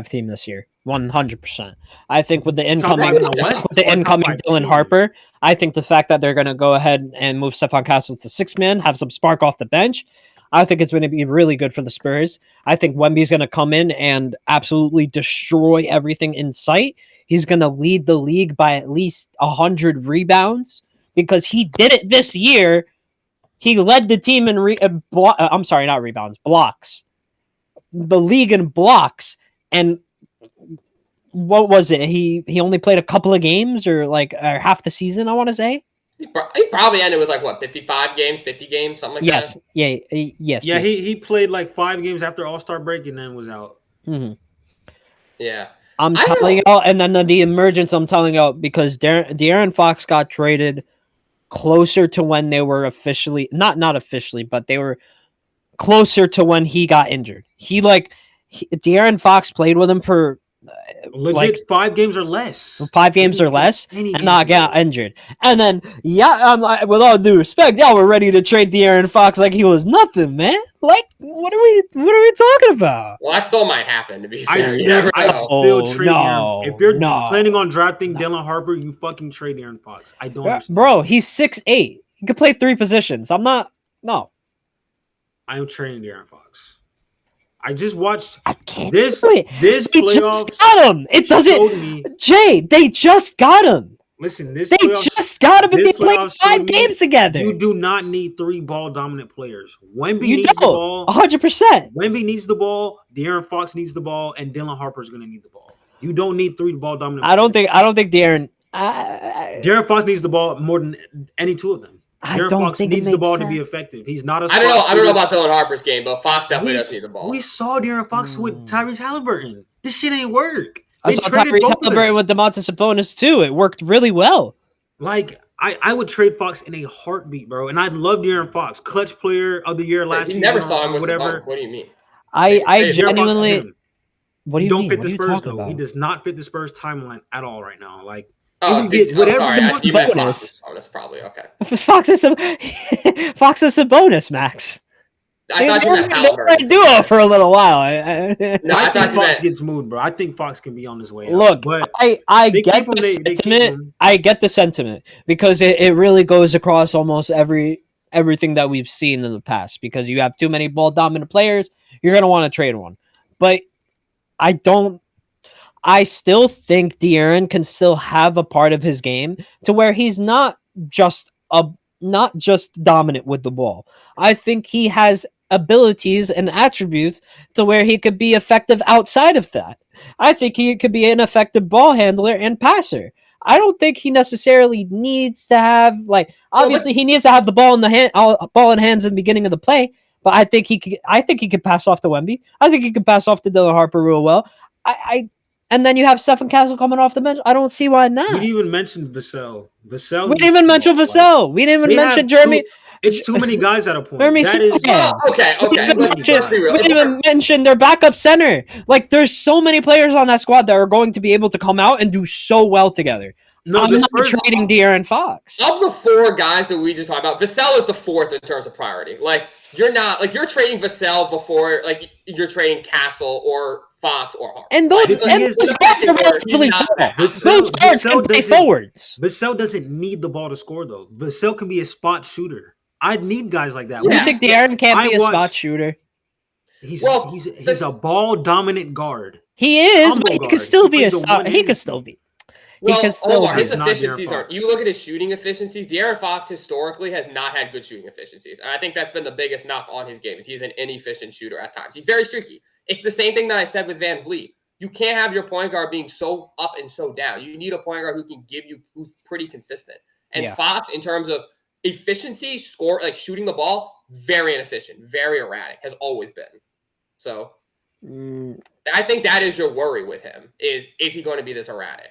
team this year. 100%. I think with the incoming Dylan Harper, I think the fact that they're going to go ahead and move Stephon Castle to 6-man, have some spark off the bench, I think it's going to be really good for the Spurs. I think Wemby's going to come in and absolutely destroy everything in sight. He's going to lead the league by at least 100 rebounds because he did it this year. He led the team in not rebounds, blocks. The league in blocks. And what was it? He only played a couple of games or half the season, I want to say. He probably ended with 55 games, 50 games, something like that. Yes. Yeah, he played 5 games after All-Star break and then was out. Mm-hmm. Yeah. I'm telling you, and then the emergence, I'm telling you, because De'Aaron Fox got traded closer to when they were officially, not officially, but they were closer to when he got injured. De'Aaron Fox played with him for legit 5 games or less. 5 games or less, and not got injured. And then, with all due respect, we're ready to trade De'Aaron Fox like he was nothing, man. What are we talking about? Well, that still might happen, to be fair. I still trade De'Aaron. If you're planning on drafting Dylan Harper, you fucking trade De'Aaron Fox. I don't understand. Bro, he's 6'8". He could play 3 positions. I'm not. No. I am trading De'Aaron Fox. I just watched this playoffs. Just got him. It doesn't. Jay, they just got him. Listen, they just got him, but they played 5 games together. You do not need 3 ball dominant players. Wemby needs the ball. 100%. Wemby needs the ball. De'Aaron Fox needs the ball, and Dylan Harper is going to need the ball. You don't need 3 ball dominant. I don't think De'Aaron. De'Aaron Fox needs the ball more than any 2 of them. De'Aaron Fox needs the ball to be effective. He's not a. I don't know about Dylan Harper's game, but Fox definitely does need the ball. We saw De'Aaron Fox with Tyrese Halliburton. This shit ain't work. I saw Tyrese Halliburton with Domantas Sabonis too. It worked really well. I would trade Fox in a heartbeat, bro. And I love De'Aaron Fox, clutch player of the year last season. You never saw him with whatever. What do you mean? I genuinely. What do you mean? Fit the Spurs though. He does not fit the Spurs timeline at all right now. You meant bonus. Bonus probably okay. Fox is a bonus, Max. I thought you meant Halliburton. Duo for a little while. I think Fox gets moved, bro. I think Fox can be on his way. Look, but I get the sentiment. I get the sentiment because it really goes across almost everything that we've seen in the past. Because you have too many ball dominant players, you're gonna want to trade one. But I still think De'Aaron can still have a part of his game to where he's not just dominant with the ball. I think he has abilities and attributes to where he could be effective outside of that. I think he could be an effective ball handler and passer. I don't think he necessarily needs to have obviously he needs to have the ball in hands in the beginning of the play. But I think he could pass off to Wemby. I think he could pass off to Dylan Harper real well. And then you have Stephon Castle coming off the bench. I don't see why not. We didn't even mention Vassell. We didn't even mention Vassell. We didn't even mention Jeremy. It's too many guys at a point. Okay. We didn't even mention their backup center. There's so many players on that squad that are going to be able to come out and do so well together. No, I'm not trading De'Aaron Fox. Of the 4 guys that we just talked about, Vassell is the 4th in terms of priority. You're not you're trading Vassell before you're trading Castle or Fox or Harper. And those guards are relatively tall. Those guards can play forwards. Vassell doesn't need the ball to score though. Vassell can be a spot shooter. I'd need guys like that. You think De'Aaron can't be a spot shooter? He's a ball dominant guard. He is, but he could still be he could still be. Well, Omar, his efficiencies aren't. You look at his shooting efficiencies. De'Aaron Fox historically has not had good shooting efficiencies, and I think that's been the biggest knock on his game. Is he's an inefficient shooter at times. He's very streaky. It's the same thing that I said with Van Vliet. You can't have your point guard being so up and so down. You need a point guard who can who's pretty consistent. And Fox, in terms of efficiency, shooting the ball, very inefficient, very erratic, has always been. So, I think that is your worry with him. Is he going to be this erratic?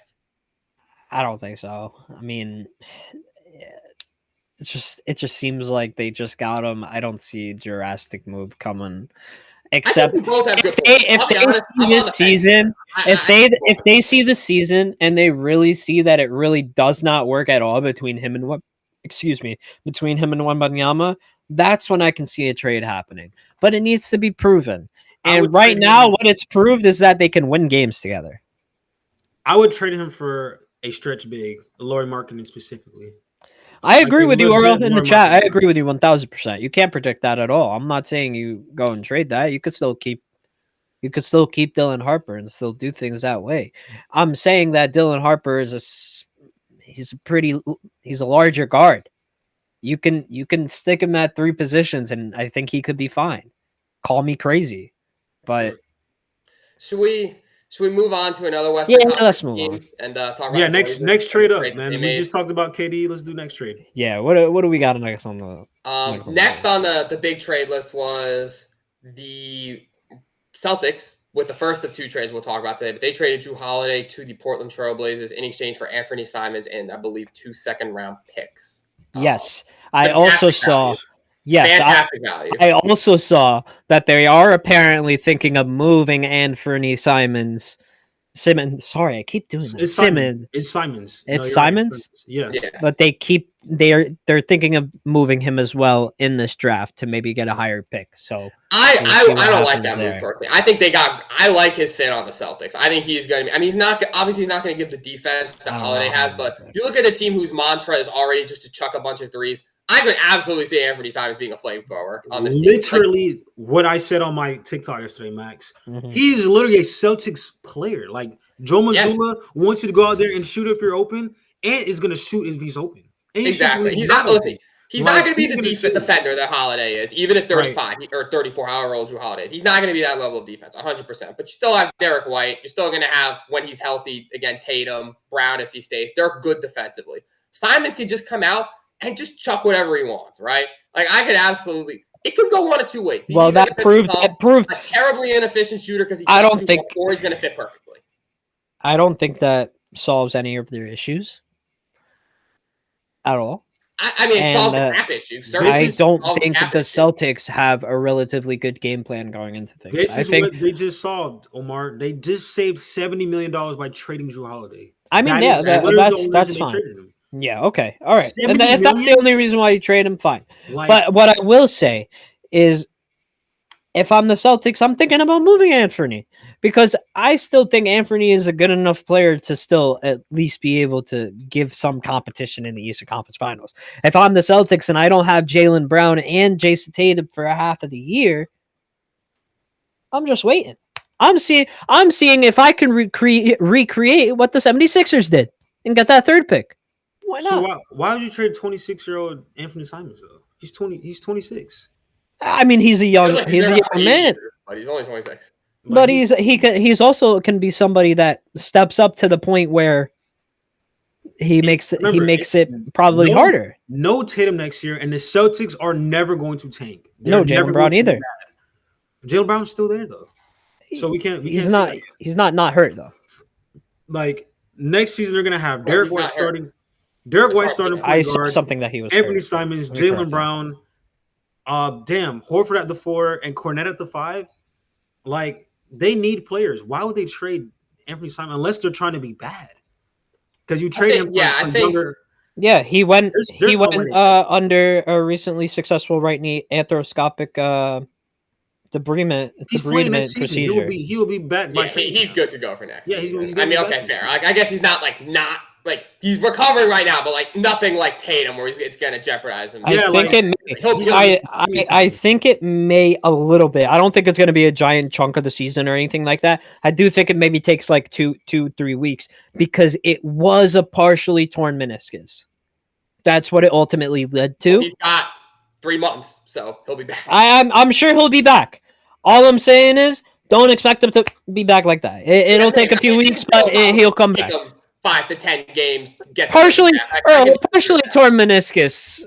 I don't think so. I mean, it just seems like they just got him. I don't see Jurassic move coming Except we both have good if they see the season and they really see that it really does not work at all between him and Wembanyama, that's when I can see a trade happening. But it needs to be proven. And right now, what it's proved is that they can win games together. I would trade him for a stretch big, Lauri Markkanen specifically. I agree with you, Earl, in the chat. I agree with you 1,000%. You can't predict that at all. I'm not saying you go and trade that. You could still keep Dylan Harper and still do things that way. I'm saying that Dylan Harper is he's a larger guard. You can stick him at 3 positions, and I think he could be fine. Call me crazy, but should we move on to another Western? Yeah, let's move on and talk about next trade up, man. We just talked about KD. Let's do next trade. Yeah, what do we got next on the? Next on the big trade list was the Celtics with the first of 2 trades we'll talk about today. But they traded Jrue Holiday to the Portland Trail Blazers in exchange for Anthony Simons and I believe 2 second-round picks. Yes, I also saw. Value. Yes, fantastic value. I also saw that they are apparently thinking of moving Anthony Simmons. Sorry, I keep doing that. Simmons. It's Simons. It's Simons? Yeah. But they're thinking of moving him as well in this draft to maybe get a higher pick. So I don't like that move personally. I think I like his fit on the Celtics. I think he's going to be. I mean, he's not going to give the defense that Holiday has, but you look at a team whose mantra is already just to chuck a bunch of threes. I could absolutely see Anthony Simons being a flamethrower on this team. Literally, what I said on my TikTok yesterday, Max. Mm-hmm. He's literally a Celtics player. Like, Joe Mazzulla wants you to go out there and shoot if you're open, and is going to shoot if he's open. Exactly. He's not going to be the defender that Holiday is, even at 35 or 34, however old Jrue Holiday is. He's not going to be that level of defense, 100%. But you still have Derek White. You're still going to have, when he's healthy, again, Tatum, Brown if he stays. They're good defensively. Simons can just come out and just chuck whatever he wants, right? Like, I could absolutely – it could go one of 2 ways. Well, that proved a terribly inefficient shooter because or he's going to fit perfectly. I don't think that solves any of their issues at all. I mean, it solves the cap issue. I don't think the Celtics have a relatively good game plan going into things. This is what they just solved, Omar. They just saved $70 million by trading Jrue Holiday. I mean, that's fine. Yeah, okay. All right. And if that's the only reason why you trade him, fine. But what I will say is, if I'm the Celtics, I'm thinking about moving Anthony because I still think Anthony is a good enough player to still at least be able to give some competition in the Eastern Conference Finals. If I'm the Celtics and I don't have Jaylen Brown and Jason Tatum for a half of the year, I'm just waiting. I'm seeing if I can recreate what the 76ers did and get that 3rd pick. Why not? So why would you trade 26-year-old Anthony Simons though? He's 26. I mean, he's a young man, but he's only 26. But he's also can be somebody that steps up to the point where he makes it probably harder. No Tatum next year, and the Celtics are never going to tank. No Jaylen Brown either. Jaylen Brown's still there though, so we can't. He's not hurt though. Like next season, they're gonna have Derek White starting. Derek White starting point guard. Something that he was. Anthony Simons, Jaylen Brown, Horford at the 4 and Cornette at the 5. Like they need players. Why would they trade Anthony Simons unless they're trying to be bad? Because you trade him. Yeah, he went. He went under a recently successful right knee arthroscopic debridement procedure. He will be back. He's good to go for next. Yeah, he's okay, fair. Like I guess he's not he's recovering right now, but like nothing like Tatum where it's going to jeopardize him. I think it may a little bit. I don't think it's going to be a giant chunk of the season or anything like that. I do think it maybe takes like 2-3 weeks because it was a partially torn meniscus. That's what it ultimately led to. He's got 3 months, so he'll be back. I'm sure he'll be back. All I'm saying is don't expect him to be back like that. It'll take a few weeks, but he'll come back. 5 to 10 games. Partially torn meniscus.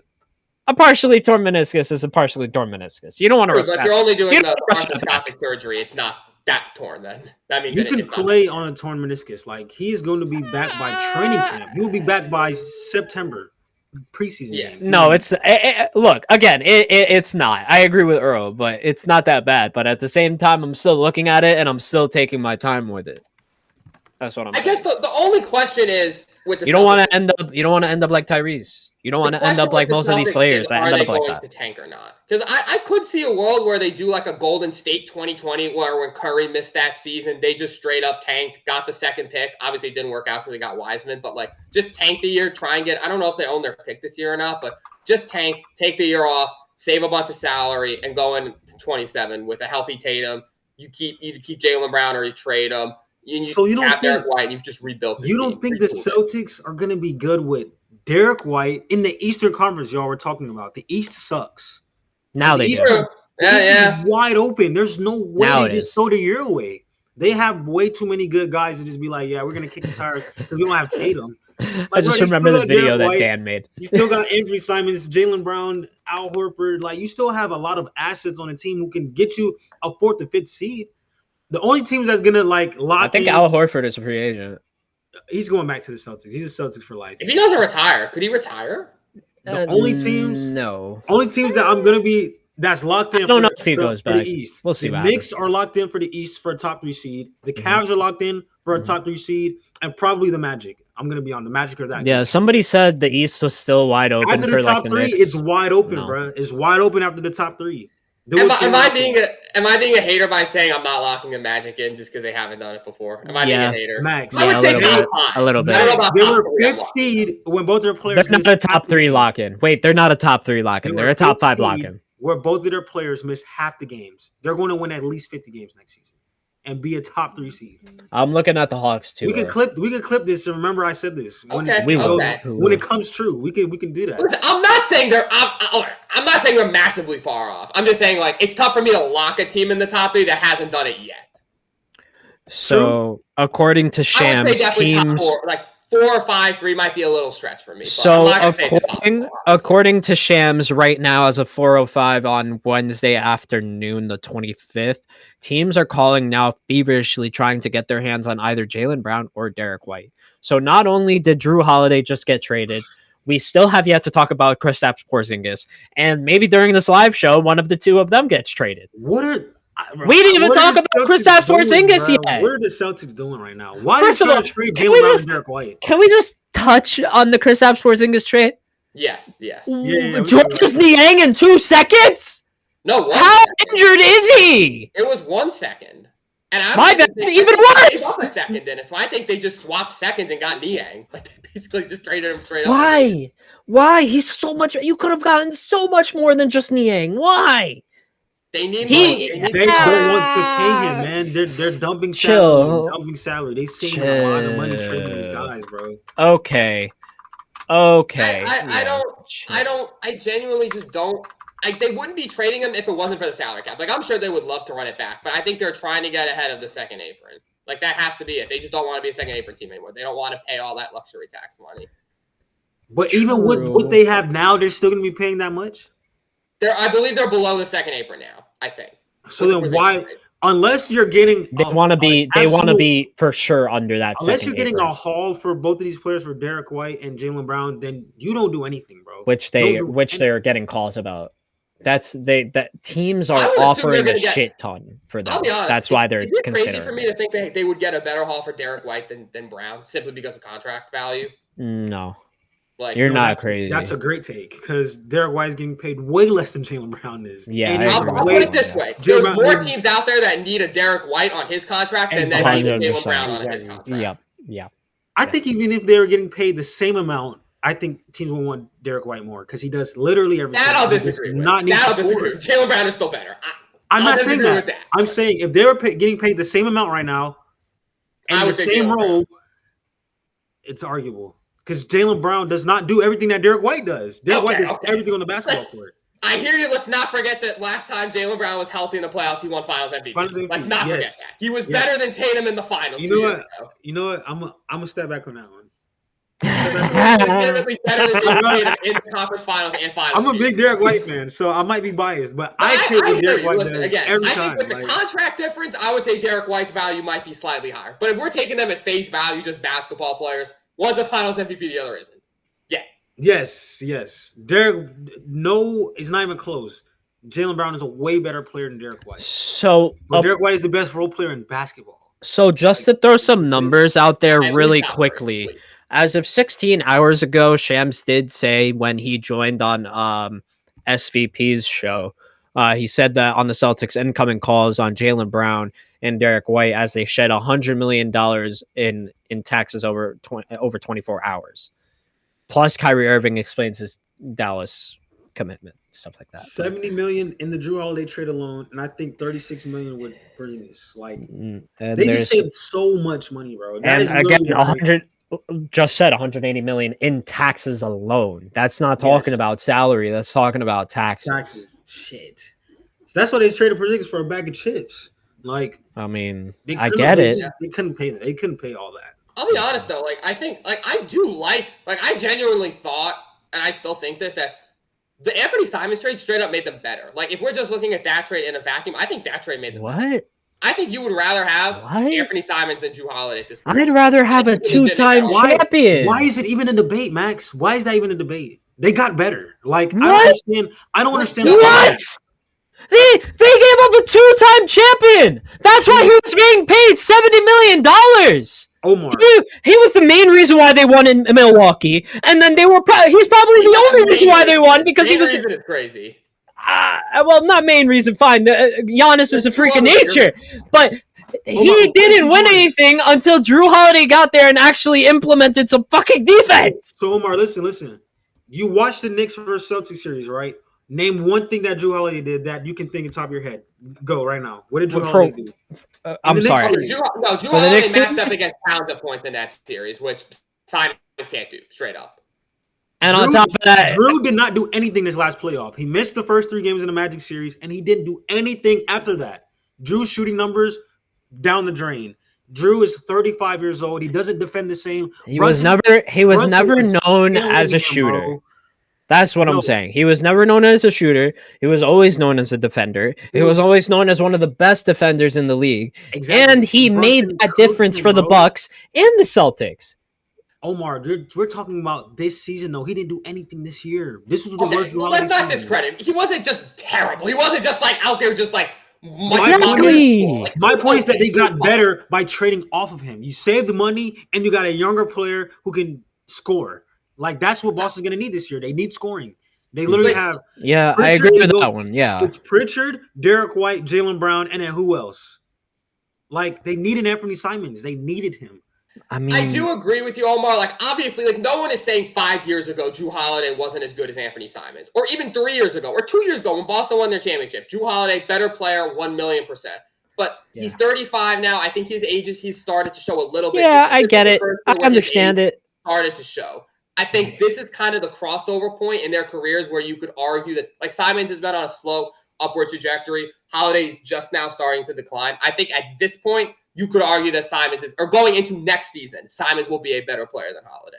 A partially torn meniscus is a partially torn meniscus. You don't want to rush that. But if you're only doing the arthroscopic surgery, it's not that torn then. That means you can play on a torn meniscus. Like he's going to be back by training camp. He will be back by September. preseason games. No, it's look again. It's not. I agree with Earl, but it's not that bad. But at the same time, I'm still looking at it and I'm still taking my time with it. That's what I'm saying. I guess the only question is with the you don't want to end up. You don't want to end up like Tyrese. You don't want to end up like most of these players that end up like that. Are they going to tank or not? Because I could see a world where they do like a Golden State 2020, where when Curry missed that season, they just straight up tanked, got the second pick. Obviously, it didn't work out because they got Wiseman, but like just tank the year, try and get. I don't know if they own their pick this year or not, but just tank, take the year off, save a bunch of salary, and go into 27 with a healthy Tatum. You keep Jaylen Brown or you trade him. You don't Derek White, and you've just rebuilt. You don't think the Celtics are going to be good with Derek White in the Eastern Conference? Y'all were talking about the East sucks. Now they do. Is wide open. There's no way they just throw the year away. They have way too many good guys to just be like, yeah, we're gonna kick the tires because we don't have Tatum. Like, I just remember the video that Dan made. You still got Anthony Simons, Jaylen Brown, Al Horford. Like you still have a lot of assets on a team who can get you a 4th or 5th seed. The only teams that's gonna like lock. I think Al Horford is a free agent. He's going back to the Celtics. He's a Celtics for life. If he doesn't retire, could he retire? The only teams that I'm gonna be that's locked in. I don't know if he goes back. The East. We'll see. The Knicks are locked in for the East for a top 3 seed. The Cavs are locked in for a top 3 seed, and probably the Magic. I'm gonna be on the Magic or that. Yeah, somebody said the East was still wide open after the top 3. It's wide open, bro. It's wide open after the top 3. Am I being a hater by saying I'm not locking the Magic in just because they haven't done it before? Am I being a hater? Max, I would say a little bit. They were 5th seed when both their players. They're not a top 3 lock-in. Wait, they're not a top 3 lock-in. They're a top 5 lock-in. Where both of their players miss half the games. They're going to win at least 50 games next season and be a top 3 seed. I'm looking at the Hawks too. We can clip this. And remember, I said this. When it comes true, we can do that. Listen, I'm not saying they're massively far off. I'm just saying like it's tough for me to lock a team in the top 3 that hasn't done it yet. So according to Shams, teams 4 or 5, 3 might be a little stretch for me. So according to Shams, right now as of 4:05 on Wednesday afternoon, the 25th, teams are calling now feverishly trying to get their hands on either Jaylen Brown or Derek White. So not only did Drew Holiday just get traded, we still have yet to talk about Kristaps Porzingis, and maybe during this live show, one of the two of them gets traded. We didn't even talk about Kristaps Porzingis yet. What are the Celtics doing right now? Why are they trying to trade Jaylen Brown and Derek White? Can we just touch on the Kristaps Porzingis trade? Yes. Georges Niang in 2 seconds? No, how injured is he? It was 1 second. And even worse. A second, Dennis. So I think they just swapped seconds and got Niang. Like they basically just traded him straight up. Why? He's so much. You could have gotten so much more than just Niang. Why? They need They don't want to pay him, man. They're dumping salary. They've seen a lot of money trading these guys, bro. Okay. I genuinely just don't. They wouldn't be trading him if it wasn't for the salary cap. Like I'm sure they would love to run it back, but I think they're trying to get ahead of the second apron. Like that has to be it. They just don't want to be a second apron team anymore. They don't want to pay all that luxury tax money. But even with what they have now, they're still going to be paying that much. I believe they're below the second apron now. I think. So then why? Unless you're getting, they want to be for sure under that. Unless you're getting a haul for both of these players for Derek White and Jaylen Brown, then you don't do anything, bro. Which they're getting calls about. Teams are offering a shit ton for them. I'll be honest, that's why they're. Is it crazy for me to think they would get a better haul for Derek White than Brown simply because of contract value? No. You're not crazy. That's a great take because Derek White is getting paid way less than Jaylen Brown is. Yeah, I'll put it this way: there's more teams out there that need a Derek White on his contract than need a Jaylen Brown on his contract. Yeah. I think even if they were getting paid the same amount, I think teams will want Derek White more because he does literally everything. That I'll disagree with. Jaylen Brown is still better. I'm not saying that. I'm saying if they were getting paid the same amount right now and the same role, it's arguable. Because Jaylen Brown does not do everything that Derek White does. Derek White does everything on the basketball court. I hear you. Let's not forget that last time Jaylen Brown was healthy in the playoffs, he won Finals MVP. Let's not forget that. He was better than Tatum in the finals. You know what? I'm gonna step back on that one. Better than Tatum in the conference finals and finals. I'm a big Derek White fan, so I might be biased, but I take what Derek White does every time. I think with the contract difference, I would say Derek White's value might be slightly higher. But if we're taking them at face value, just basketball players, one's a Finals MVP, the other isn't. Yes. Derek, no, it's not even close. Jaylen Brown is a way better player than Derek White. But Derek White is the best role player in basketball. So just to throw some numbers out there really quickly, as of 16 hours ago, Shams did say when he joined on SVP's show, he said that on the Celtics incoming calls on Jaylen Brown and Derek White as they shed $100 million in taxes over 24 hours. Plus, Kyrie Irving explains his Dallas commitment, stuff like that. $70 million in the Drew Holiday trade alone, and I think $36 million with Porzingis. Like they just saved so much money, bro. That and again, 100 just said 180 million in taxes alone. That's not talking about salary. That's talking about taxes. Taxes, shit. So that's why they traded Porzingis for a bag of chips. Like, I mean, I get it. They couldn't pay that. They couldn't pay all that. I'll be honest though. Like, I think, like, I do like I genuinely thought, and I still think this, that the Anthony Simons trade straight up made them better. Like, if we're just looking at that trade in a vacuum, I think that trade made them better. I think you would rather have Anthony Simons than Drew Holiday at this point. I'd rather have a two-time champion. Why is it even a debate, Max? Why is that even a debate? They got better. Like, what? I don't understand. What? They gave up a two-time champion. That's why he was being paid $70 million. Omar. He was the main reason why they won in Milwaukee, and then he's probably the only reason why they won because he was crazy. Well, not main reason. Fine, Giannis is a freak of nature, but he didn't win anything until Drew Holiday got there and actually implemented some fucking defense. So Omar, listen. You watched the Knicks versus Celtics series, right? Name one thing that Drew Holiday did that you can think on top of your head. Go right now. What did Drew Holiday do? I'm sorry. Drew Holiday matched up against Towns at points in that series, which Simons can't do, straight up. And on top of that, Drew did not do anything this last playoff. He missed the first 3 games in the Magic series, and he didn't do anything after that. Drew's shooting numbers down the drain. Drew is 35 years old. He doesn't defend the same. He was never known as a shooter. Bro. That's what I'm saying. He was never known as a shooter. He was always known as a defender. He was always known as one of the best defenders in the league. Exactly. And he made that difference for the Bucks and the Celtics. Omar, we're talking about this season, though. He didn't do anything this year. This was the worst. Let's not discredit. He wasn't just terrible. He wasn't just like out there just like exactly. My point is that they got better by trading off of him. You saved the money, and you got a younger player who can score. Like, that's what Boston's going to need this year. They need scoring. They literally have... Yeah, Pritchard, I agree with that one, yeah. It's Pritchard, Derek White, Jaylen Brown, and then who else? Like, they needed Anthony Simons. They needed him. I mean... I do agree with you, Omar. Like, obviously, like, no one is saying 5 years ago Drew Holiday wasn't as good as Anthony Simons. Or even 3 years ago, or 2 years ago when Boston won their championship. Drew Holiday, better player, 1,000,000%. But he's 35 now. I think his age he's started to show a little bit. Yeah, I get it. I understand it. Started to show. I think this is kind of the crossover point in their careers where you could argue that, like, Simons has been on a slow upward trajectory. Holiday's just now starting to decline. I think at this point, you could argue that Simons is, or going into next season, Simons will be a better player than Holiday.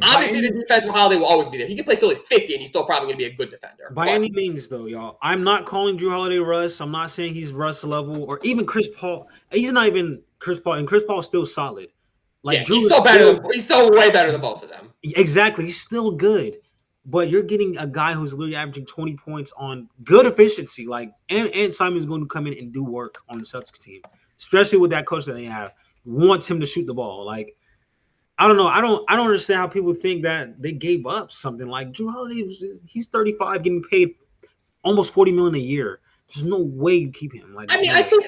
Obviously, the defense with Holiday will always be there. He can play till he's 50, and he's still probably going to be a good defender. By any means, though, y'all, I'm not calling Drew Holiday Russ. I'm not saying he's Russ level or even Chris Paul. He's not even Chris Paul, and Chris Paul's still solid. Like, yeah, he's still way better than both of them. Exactly. He's still good. But you're getting a guy who's literally averaging 20 points on good efficiency. Like, and Simon's going to come in and do work on the Celtics team, especially with that coach that they have. Wants him to shoot the ball. Like, I don't know. I don't understand how people think that they gave up something. Like, Drew Holiday, he's 35, getting paid almost $40 million a year. There's no way you keep him. Like, I mean, I agree.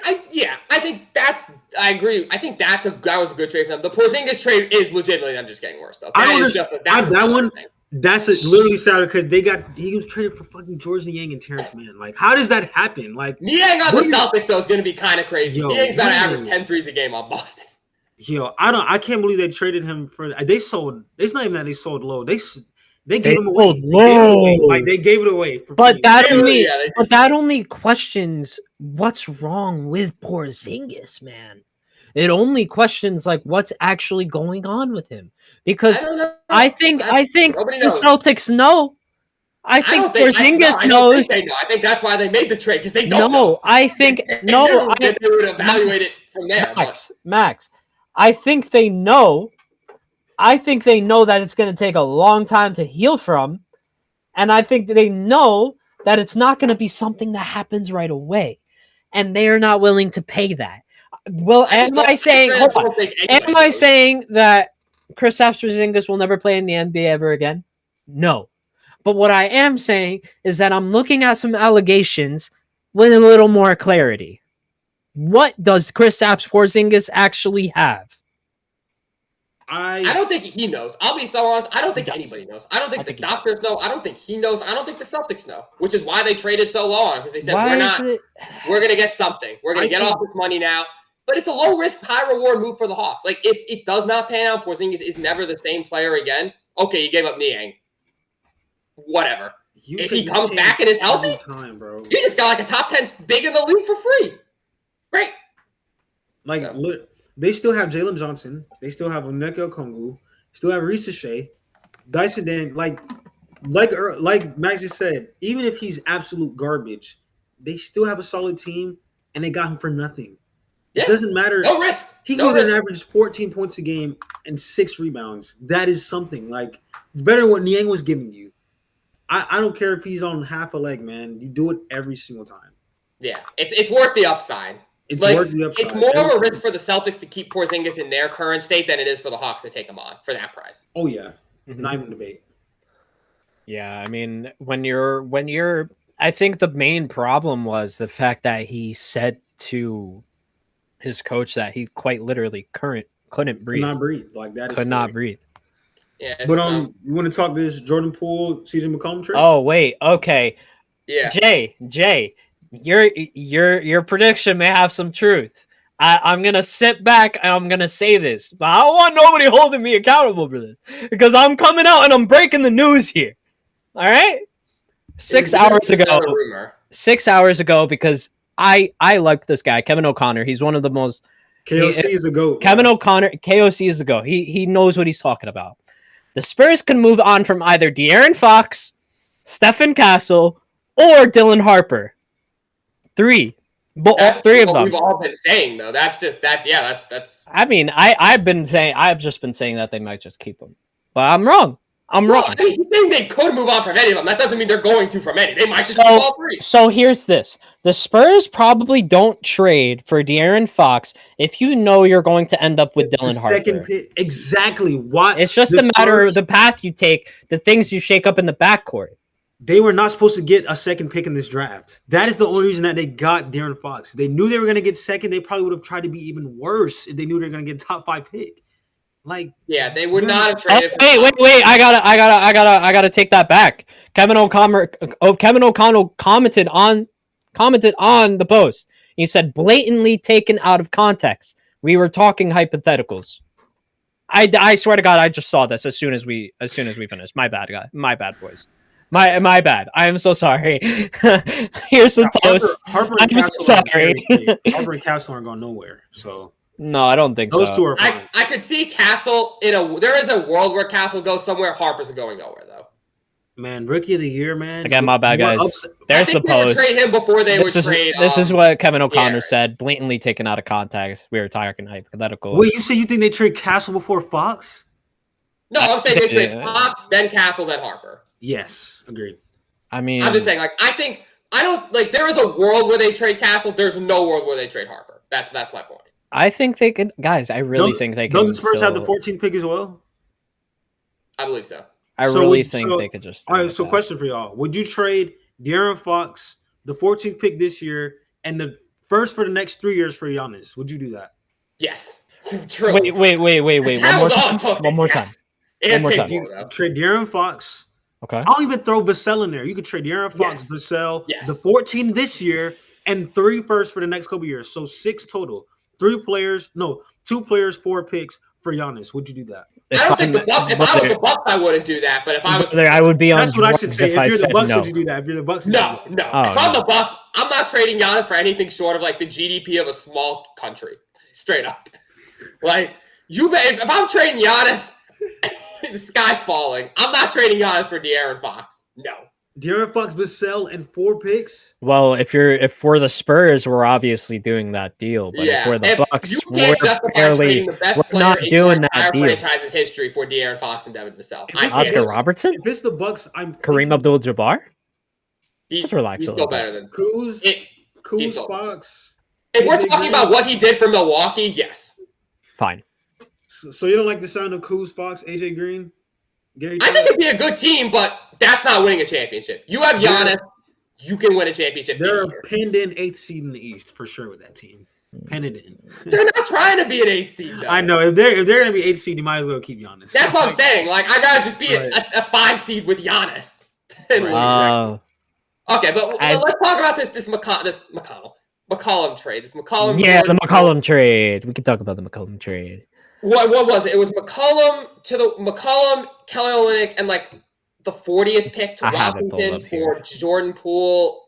I think that was a good trade for them. The Porzingis trade is legitimately them just getting worse, though. That's literally sad because he was traded for fucking George Niang and Terrence Mann. Like, how does that happen? Like, Niang on the Celtics though is going to be kind of crazy. Niang's about to average 10 threes a game on Boston. Yo, I can't believe they traded him for. They sold. It's not even that they sold low. They gave him away. Like, they gave it away. But that only questions what's wrong with Porzingis, man. It only questions like what's actually going on with him, because I think the Celtics know. I think Porzingis knows. I think that's why they made the trade, because they don't know. I think they would evaluate it from there. Max, I think they know, I think they know that it's going to take a long time to heal from. And I think they know that it's not going to be something that happens right away. And they are not willing to pay that. Well, am I saying that Kristaps Porzingis will never play in the NBA ever again? No. But what I am saying is that I'm looking at some allegations with a little more clarity. What does Kristaps Porzingis actually have? I don't think he knows. I'll be so honest. I don't think anybody knows. I don't think the doctors know. I don't think he knows. I don't think the Celtics know, which is why they traded so long, because they said, we're going to get something. We're going to get off this money now. But it's a low-risk, high-reward move for the Hawks. Like, if it does not pan out, Porzingis is never the same player again. Okay, you gave up Niang. Whatever. If he comes back and is healthy, you just got like a top 10 big in the league for free. Great. Like, look. They still have Jalen Johnson. They still have Onyeka Okongwu. Still have Reese Shea. Dyson Dan. Like Max just said, even if he's absolute garbage, they still have a solid team, and they got him for nothing. Yeah. It doesn't matter. No risk. He goes and average 14 points a game and 6 rebounds. That is something. Like, it's better than what Niang was giving you. I don't care if he's on half a leg, man. You do it every single time. Yeah, it's worth the upside. It's worth the upside. It's more of a risk for the Celtics to keep Porzingis in their current state than it is for the Hawks to take him on for that price. Oh yeah, not even debate. Yeah, I mean, when you're, I think the main problem was the fact that he said to his coach that he quite literally couldn't breathe. Could not breathe. Like that. Could not breathe. Yeah, but you want to talk this Jordan Poole, CJ McCollum trade? Oh wait, okay. Yeah, Jay. Your prediction may have some truth. I'm gonna sit back and I'm gonna say this, but I don't want nobody holding me accountable for this because I'm coming out and I'm breaking the news here. All right, 6 hours ago. 6 hours ago, because I like this guy, Kevin O'Connor. He's one of the most. KOC is a GOAT. Kevin O'Connor, KOC is a GOAT. He knows what he's talking about. The Spurs can move on from either De'Aaron Fox, Stephen Castle, or Dylan Harper. 3. But all 3 of them. We've all been saying though. That's just that. Yeah, that's. I mean, I've just been saying that they might just keep him, but I'm wrong. I mean, he's saying they could move on from any of them. That doesn't mean they're going to from any. They might just keep all 3. So here's this: the Spurs probably don't trade for De'Aaron Fox if you know you're going to end up with Dylan Harper. Second pick, exactly. What? It's just a matter of the path you take, the things you shake up in the backcourt. They were not supposed to get a second pick in this draft. That is the only reason that they got De'Aaron Fox. They knew they were going to get second. They probably would have tried to be even worse if they knew they were going to get top 5 pick. Like, yeah, they would not have traded. Wait! I gotta take that back. Kevin O'Connor commented on the post. He said, "Blatantly taken out of context. We were talking hypotheticals." I swear to God, I just saw this as soon as we finished. My bad, guy. My bad, boys. My bad. I am so sorry. Here's the post. Harper and Harper and Castle aren't going nowhere. So. No, I don't think those so. Two are fine. I could see Castle there is a world where Castle goes somewhere. Harper's going nowhere though. Man, rookie of the year, man. Again, my bad, guys. There's the post. Trade him before they would trade. This is what Kevin O'Connor said. Blatantly taken out of context. We were talking hypothetical. Wait, you say you think they trade Castle before Fox? No, I'm saying they trade Fox, then Castle, then Harper. Yes, agreed. I mean, I'm just saying, there is a world where they trade Castle. There's no world where they trade Harper. That's my point. I think they could, guys. I really think they could. Don't the Spurs have the 14th pick as well? I believe so. I really think they could just. All right. So, question for y'all: would you trade De'Aaron Fox, the 14th pick this year, and the first for the next 3 years for Giannis? Would you do that? Yes. True. Wait. One more time. Trade De'Aaron Fox. Okay. I'll even throw Vassell in there. You could trade De'Aaron Fox, Vassell, the 14 this year, and 3 firsts for the next couple years. So 6 total. 2 players, 4 picks for Giannis. Would you do that? I don't think the Bucks. If I was the Bucks, I wouldn't do that. But if I was, I would be on. That's what I should say. If you're the Bucks, no. would you do that? If you're the Bucks, no. If I'm the Bucks, I'm not trading Giannis for anything short of like the GDP of a small country. Straight up, if I'm trading Giannis, the sky's falling. I'm not trading Giannis for De'Aaron Fox. No. De'Aaron Fox, Vassell, and 4 picks. Well, if we're the Spurs, we're obviously doing that deal. But if we're the Bucks, you can't justify trading the best player not in doing your that entire deal. franchise's history for De'Aaron Fox and Devin Vassell. Oscar Robertson? If it's the Bucks, Kareem Abdul-Jabbar? He's still better than Kuz, Fox. If we're talking about what he did for Milwaukee, yes. Fine. So you don't like the sound of Kuz, Fox, AJ Green? Gary I think it'd be a good team, but that's not winning a championship. You have Giannis, you can win a championship. They're a pinned in 8th seed in the East for sure with that team. Pinned in. They're not trying to be an 8 seed, though. I know. If they're going to be 8th seed, you might as well keep Giannis. That's what I'm saying. Like, I got to just be a 5 seed with Giannis. Okay, but let's talk about this McCollum trade. The McCollum trade. We can talk about the McCollum trade. What was it? It was McCollum, Kelly Olynyk, and like the 40th pick to Washington for Jordan Poole.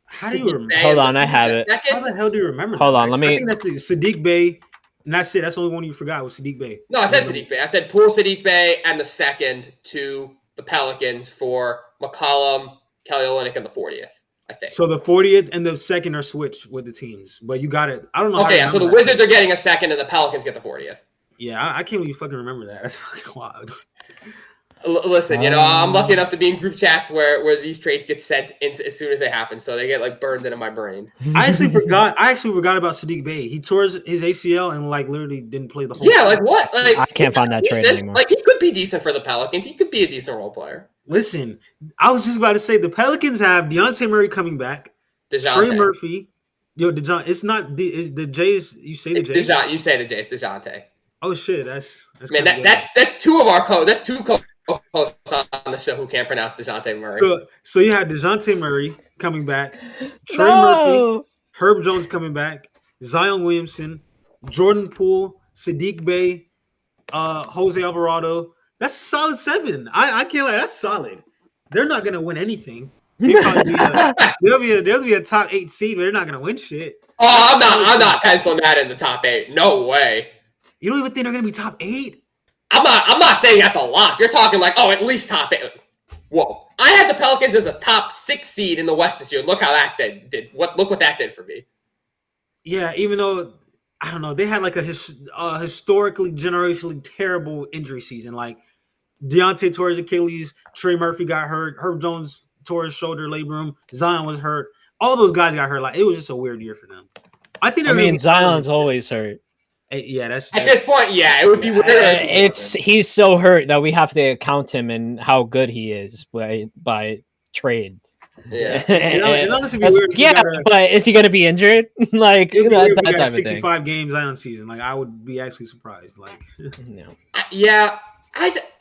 How do you remember? Hold on, I have it. How the hell do you remember? Hold on, I think that's the Sadiq Bey, and that's it. That's the only one you forgot was Sadiq Bey. No, I said Sadiq Bey. I said Poole, Sadiq Bey, and the second to the Pelicans for McCollum, Kelly Olynyk, and the 40th. I think. So the 40th and the second are switched with the teams, but you got it. I don't know. Okay, so the Wizards are getting a second, and the Pelicans get the 40th. Yeah, I can't believe you fucking remember that. That's fucking wild. Listen, I'm lucky enough to be in group chats where these trades get sent in as soon as they happen, so they get like burned into my brain. I actually forgot about Sadiq Bey. He tore his ACL and like literally didn't play the whole. Yeah, like what? Like I can't find that trade anymore. Like he could be decent for the Pelicans. He could be a decent role player. Listen, I was just about to say the Pelicans have DeJounte Murray coming back, Trey Murphy. DeJounte. It's not the Jays. You say the Jays. You say the Jays. DeJounte. Oh shit, that's man. That's two of our That's two co-hosts on the show who can't pronounce DeJounte Murray. So you had DeJounte Murray coming back, Trey Murphy, Herb Jones coming back, Zion Williamson, Jordan Poole, Sadiq Bey, Jose Alvarado. That's a solid 7. I can't lie. That's solid. They're not gonna win anything. They'll be a top 8 seed, but they're not gonna win shit. Oh, I'm not penciling that in the top 8. No way. You don't even think they're gonna be top 8? I'm not saying that's a lock. You're talking like, at least top 8. Whoa. I had the Pelicans as a top 6 seed in the West this year. Look how that did. Look what that did for me. Yeah, even though I don't know, they had like a historically, generationally terrible injury season. Like Deontay tore his Achilles, Trey Murphy got hurt, Herb Jones tore his shoulder labrum, Zion was hurt. All those guys got hurt. Like it was just a weird year for them. Zion's always hurt. Yeah, that's at this point. Yeah, it would be weird. He's so hurt that we have to count him and how good he is by trade. Yeah, but is he going to be injured? Like that type 65 games Zion season. Like I would be actually surprised. Like, no. Yeah,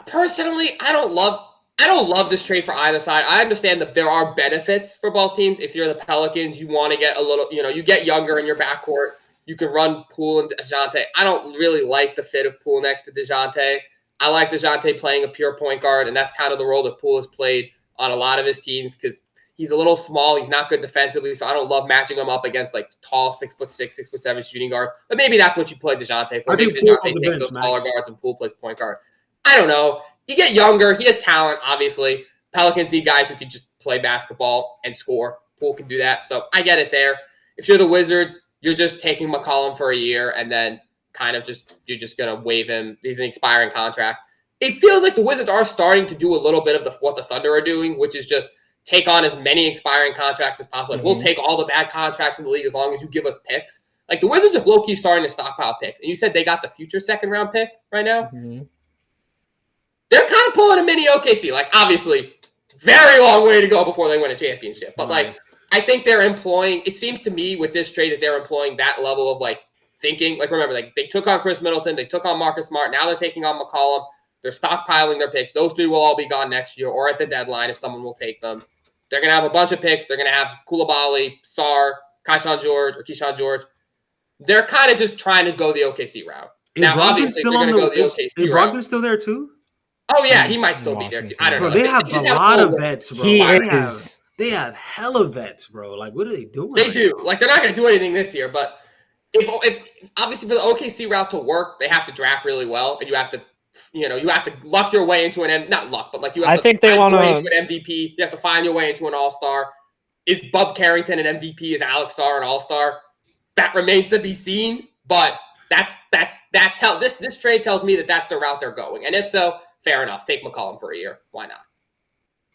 personally, I don't love this trade for either side. I understand that there are benefits for both teams. If you're the Pelicans, you want to get a little, you get younger in your backcourt. You can run Poole and DeJounte. I don't really like the fit of Poole next to DeJounte. I like DeJounte playing a pure point guard, and that's kind of the role that Poole has played on a lot of his teams because he's a little small. He's not good defensively, so I don't love matching him up against like tall 6'6", 6'7" shooting guards. But maybe that's what you play DeJounte for. Maybe DeJounte takes those taller guards and Poole plays point guard. I don't know. You get younger. He has talent, obviously. Pelicans need guys who can just play basketball and score. Poole can do that, so I get it there. If you're the Wizards, you're just taking McCollum for a year and then you're just going to waive him. He's an expiring contract. It feels like the Wizards are starting to do a little bit of what the Thunder are doing, which is just take on as many expiring contracts as possible. Like, we'll take all the bad contracts in the league as long as you give us picks. Like the Wizards are low-key starting to stockpile picks. And you said they got the future second-round pick right now? Mm-hmm. They're kind of pulling a mini OKC. Like, obviously, very long way to go before they win a championship. But, like, I think they're employing – it seems to me with this trade that they're employing that level of, like, thinking. Like, remember, like, they took on Chris Middleton. They took on Marcus Smart. Now they're taking on McCollum. They're stockpiling their picks. Those three will all be gone next year or at the deadline if someone will take them. They're going to have a bunch of picks. They're going to have Koulibaly, Sarr, Keyshawn George. They're kind of just trying to go the OKC route. Now, obviously, they're going to go the OKC route. Is Brogdon still there, too? Oh, yeah, he might still be there, too. I don't know. They have a lot of vets, bro. They have hella vets, bro. Like, what are they doing? They do. Like, they're not going to do anything this year, but if obviously for the OKC route to work, they have to draft really well, and you have to you have to luck your way into not luck, but like you have to think they find your way want into an MVP. You have to find your way into an All-Star. Is Bub Carrington an MVP? Is Alex Sarr an All-Star? That remains to be seen, but this trade tells me that that's the route they're going. And if so, fair enough. Take McCollum for a year. Why not?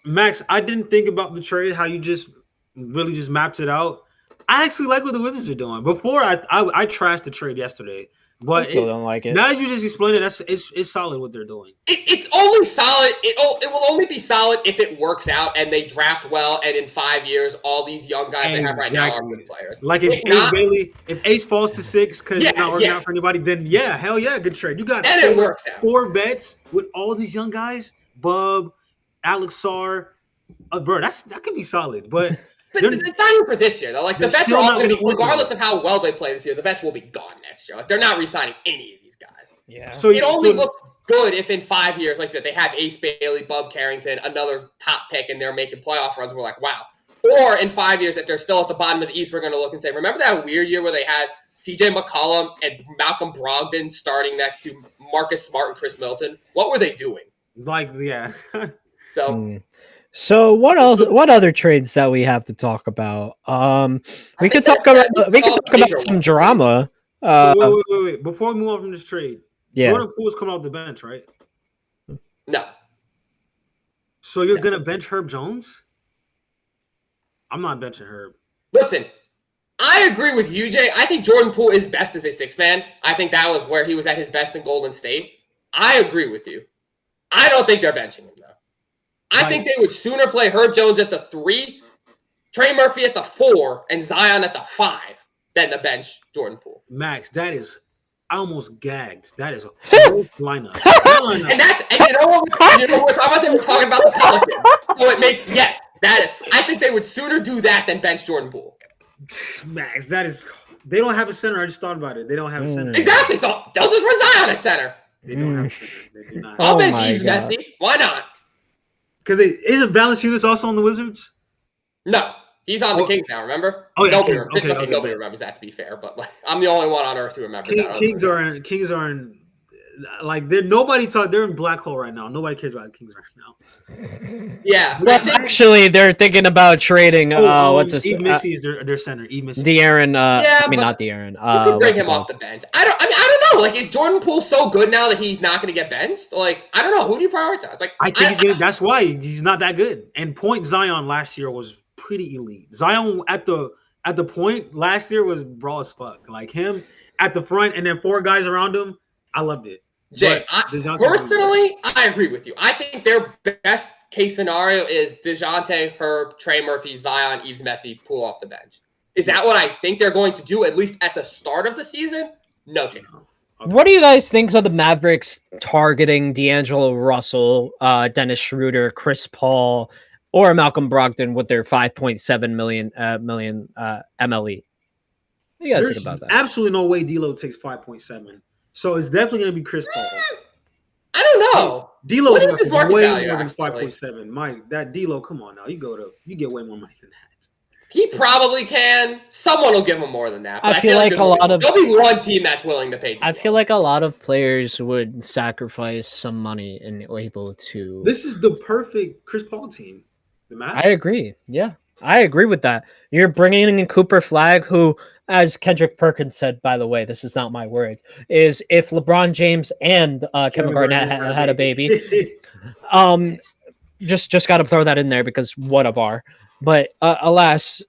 Max, I didn't think about the trade, how you just really just mapped it out. I actually like what the Wizards are doing. Before, I trashed the trade yesterday. But I still don't like it. Now that you just explained it, it's solid what they're doing. It's only solid. It will only be solid if it works out and they draft well. And in 5 years, all these young guys they have right now are good players. Like if Ace falls to 6 because it's not working out for anybody, then hell yeah, good trade. You got it works out. 4 bets with all these young guys, Bub, Alex Sarr, bro. That could be solid, but. But it's not even for this year, though. Like, the vets are all going to be, regardless of how well they play this year, the vets will be gone next year. Like, they're not re-signing any of these guys. Yeah. So it only looks good if in 5 years, like I said, they have Ace Bailey, Bub Carrington, another top pick, and they're making playoff runs. We're like, wow. Or in 5 years, if they're still at the bottom of the East, we're going to look and say, remember that weird year where they had CJ McCollum and Malcolm Brogdon starting next to Marcus Smart and Chris Middleton? What were they doing? So what other trades that we have to talk about? We could talk about some drama. Wait. Before we move on from this trade, Jordan Poole's coming off the bench, right? No. So you're gonna bench Herb Jones? I'm not benching Herb. Listen, I agree with you, Jay. I think Jordan Poole is best as a 6-man. I think that was where he was at his best in Golden State. I agree with you. I don't think they're benching him, though. I think they would sooner play Herb Jones at the 3, Trey Murphy at the 4, and Zion at the 5 than to bench Jordan Poole. Max, I almost gagged. That is a close lineup. And you know what? We're talking about the Pelicans. So it makes I think they would sooner do that than bench Jordan Poole. Max, they don't have a center. I just thought about it. They don't have a center. Exactly. So they'll just run Zion at center. They don't have a center. They do not. I'll bench Yves Messi. Why not? Because isn't Valanciunas also on the Wizards? No, he's on the Kings now. Remember? Oh yeah, nobody remembers that. To be fair, but like, I'm the only one on earth who remembers that. Kings are in like they're They're in black hole right now. Nobody cares about the Kings right now. Yeah, well, actually, they're thinking about trading. What's this? Yves Messi is their center. Yves Messi. De'Aaron. Not De'Aaron. You could bring him off the bench. I don't know. Like, is Jordan Poole so good now that he's not going to get benched? Like, I don't know. Who do you prioritize? Like, I think that's why he's not that good. And point Zion last year was pretty elite. Zion at the point last year was raw as fuck. Like him at the front and then 4 guys around him. I loved it. Jay, personally, I agree with you. I think their best case scenario is DeJounte, Herb, Trey Murphy, Zion, Yves Messi, Poole off the bench. Is that what I think they're going to do, at least at the start of the season? No chance. Okay. What do you guys think of the Mavericks targeting D'Angelo Russell, Dennis Schroeder, Chris Paul, or Malcolm Brogdon with their $5.7 million MLE? What do you guys think about that? Absolutely no way D'Lo takes 5.7. So it's definitely going to be Chris Paul. I don't know. D'Lo is his market way value, more than 5.7. Mike, that D'Lo, come on now. You get way more money than that. He probably can. Someone will give him more than that. But I feel like there'll be one team that's willing to pay D'Lo. I feel like a lot of players would sacrifice some money and are able to. This is the perfect Chris Paul team. The Mavs. I agree. Yeah, I agree with that. You're bringing in Cooper Flag, who, as Kendrick Perkins said, by the way, this is not my words, is if LeBron James and Kevin Garnett had a baby. Just got to throw that in there because what a bar. But alas,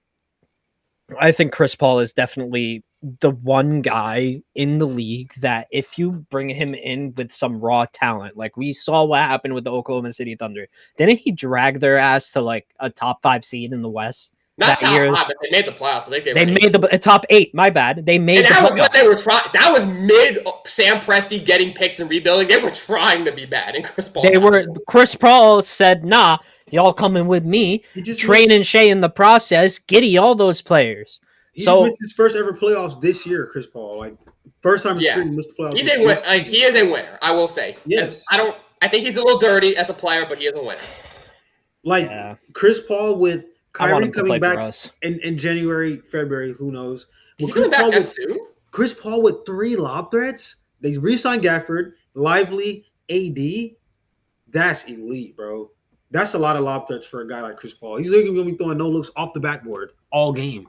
I think Chris Paul is definitely the one guy in the league that if you bring him in with some raw talent, like we saw what happened with the Oklahoma City Thunder, didn't he drag their ass to like a top 5 seed in the West? Not top 5, but they made the playoffs. I think they made the top 8. My bad. They made and that was what they were trying. That was mid Sam Presti getting picks and rebuilding. They were trying to be bad, and Chris Paul. Chris Paul said, "Nah, y'all coming with me." Training Shea in the process. Giddy all those players. He just missed his first ever playoffs this year. Chris Paul, like first time he missed the playoffs. He is a winner. I will say. Yes. I think he's a little dirty as a player, but he is a winner. Like Chris Paul with Kyrie coming back in January, February, who knows? Is he coming back soon? Chris Paul with 3 lob threats. They re-signed Gafford, Lively, AD, that's elite, bro. That's a lot of lob threats for a guy like Chris Paul. He's literally going to be throwing no looks off the backboard all game.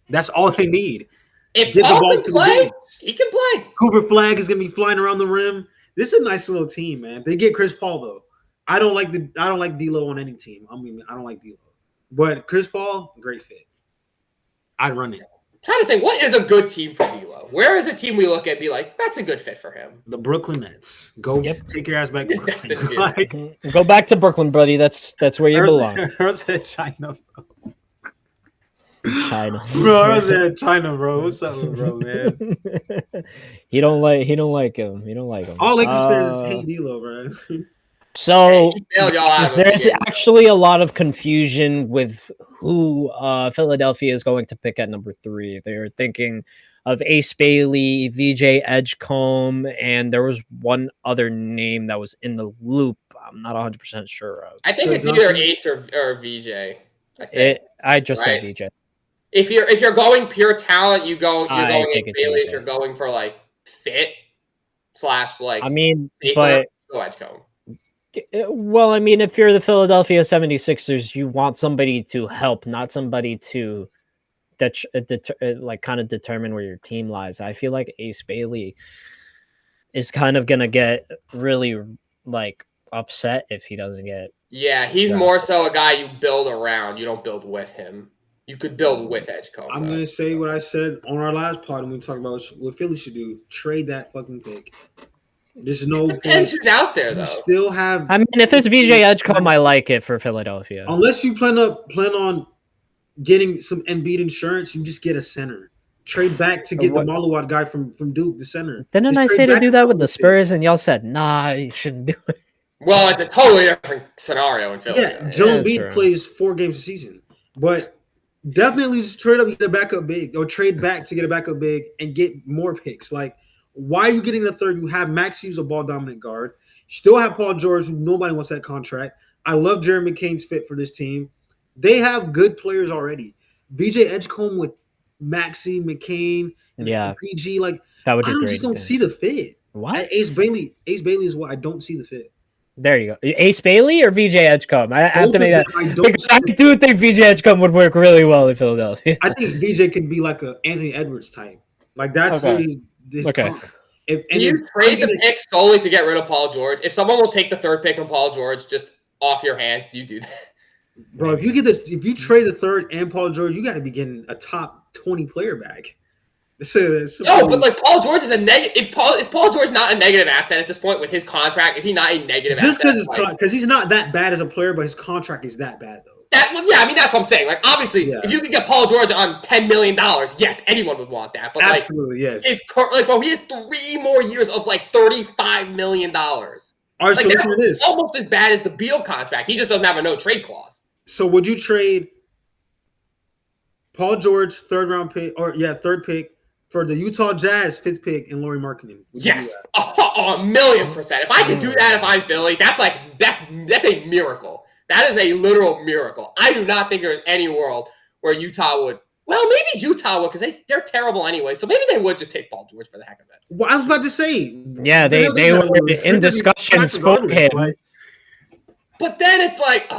That's all they need. If Paul can play, he can play. Cooper Flag is going to be flying around the rim. This is a nice little team, man. They get Chris Paul though. I don't like D'Lo on any team. I mean, I don't like D'Lo, but Chris Paul, great fit. I'd run it. Trying to think, what is a good team for D'Lo? Where is a team we look at and be like, that's a good fit for him? The Brooklyn Nets. Go take your ass back to Brooklyn. Like, go back to Brooklyn, buddy. That's where you belong. Earl said China, bro. China. Bro, I said China, bro. What's up, bro, man? He don't like him. He don't like him. All Lakers fans hate D'Lo, bro. So there's actually a lot of confusion with who Philadelphia is going to pick at number 3. They're thinking of Ace Bailey, VJ Edgecombe, and there was one other name that was in the loop. I'm not 100% sure of. I think it's either Ace or VJ. I just said VJ. If you're going pure talent, you're going Ace Bailey. If you're going for like fit / like, I mean, safer, but go Edgecombe. Well, I mean, if you're the Philadelphia 76ers, you want somebody to help, not somebody to kind of determine where your team lies. I feel like Ace Bailey is kind of gonna get really like upset if he doesn't get. Yeah, he's more so a guy you build around. You don't build with him. You could build with Edgecombe. I'm gonna say what I said on our last pod when we talked about what Philly should do: trade that fucking pick. There's no. It depends who's out there, though. You still have. I mean, if it's VJ Edgecombe, I like it for Philadelphia. Unless you plan on getting some Embiid insurance, you just get a center. Trade back to get the Maluwat guy from Duke, the center. Didn't I say to do that with the Spurs, and y'all said, nah, you shouldn't do it. Well, it's a totally different scenario in Philly. Yeah, Joel Embiid plays 4 games a season, but definitely just trade up to get a backup big, or trade back to get a backup big and get more picks. Like, why are you getting the third? You have Maxey, who's a ball dominant guard. You still have Paul George, who nobody wants that contract. I love Jeremy McCain's fit for this team. They have good players already. VJ Edgecombe with Maxey, McCain, and PG, like that would be great. I just don't see the fit. What? Ace Bailey is what I don't see the fit. There you go. Ace Bailey or VJ Edgecombe? I have to make that. Because I do think VJ Edgecombe would work really well in Philadelphia. I think VJ could be like a Anthony Edwards type. Like that's what he's. Okay. You trade the pick solely to get rid of Paul George. If someone will take the third pick on Paul George just off your hands, do you do that? Bro, if you trade the third and Paul George, you got to be getting a top 20 player back. No, but like Paul George is a negative. Is Paul George not a negative asset at this point with his contract? Is he not a negative asset? Just because he's not that bad as a player, but his contract is that bad though. I mean that's what I'm saying. Like obviously, if you could get Paul George on $10 million, yes, anyone would want that. But absolutely, yes. He has 3 more years of like $35 million. All right, so listen to this. Almost as bad as the Beal contract. He just doesn't have a no trade clause. So would you trade Paul George third pick for the Utah Jazz 5th pick and Lauri Markkanen? Yes, 1,000,000%. If I could do that, if I'm Philly, that's a miracle. That is a literal miracle. I do not think there's any world where Utah would. Well, maybe Utah would because they're terrible anyway. So maybe they would just take Paul George for the heck of it. Well, I was about to say. Yeah, they were in discussions for him. But then it's like,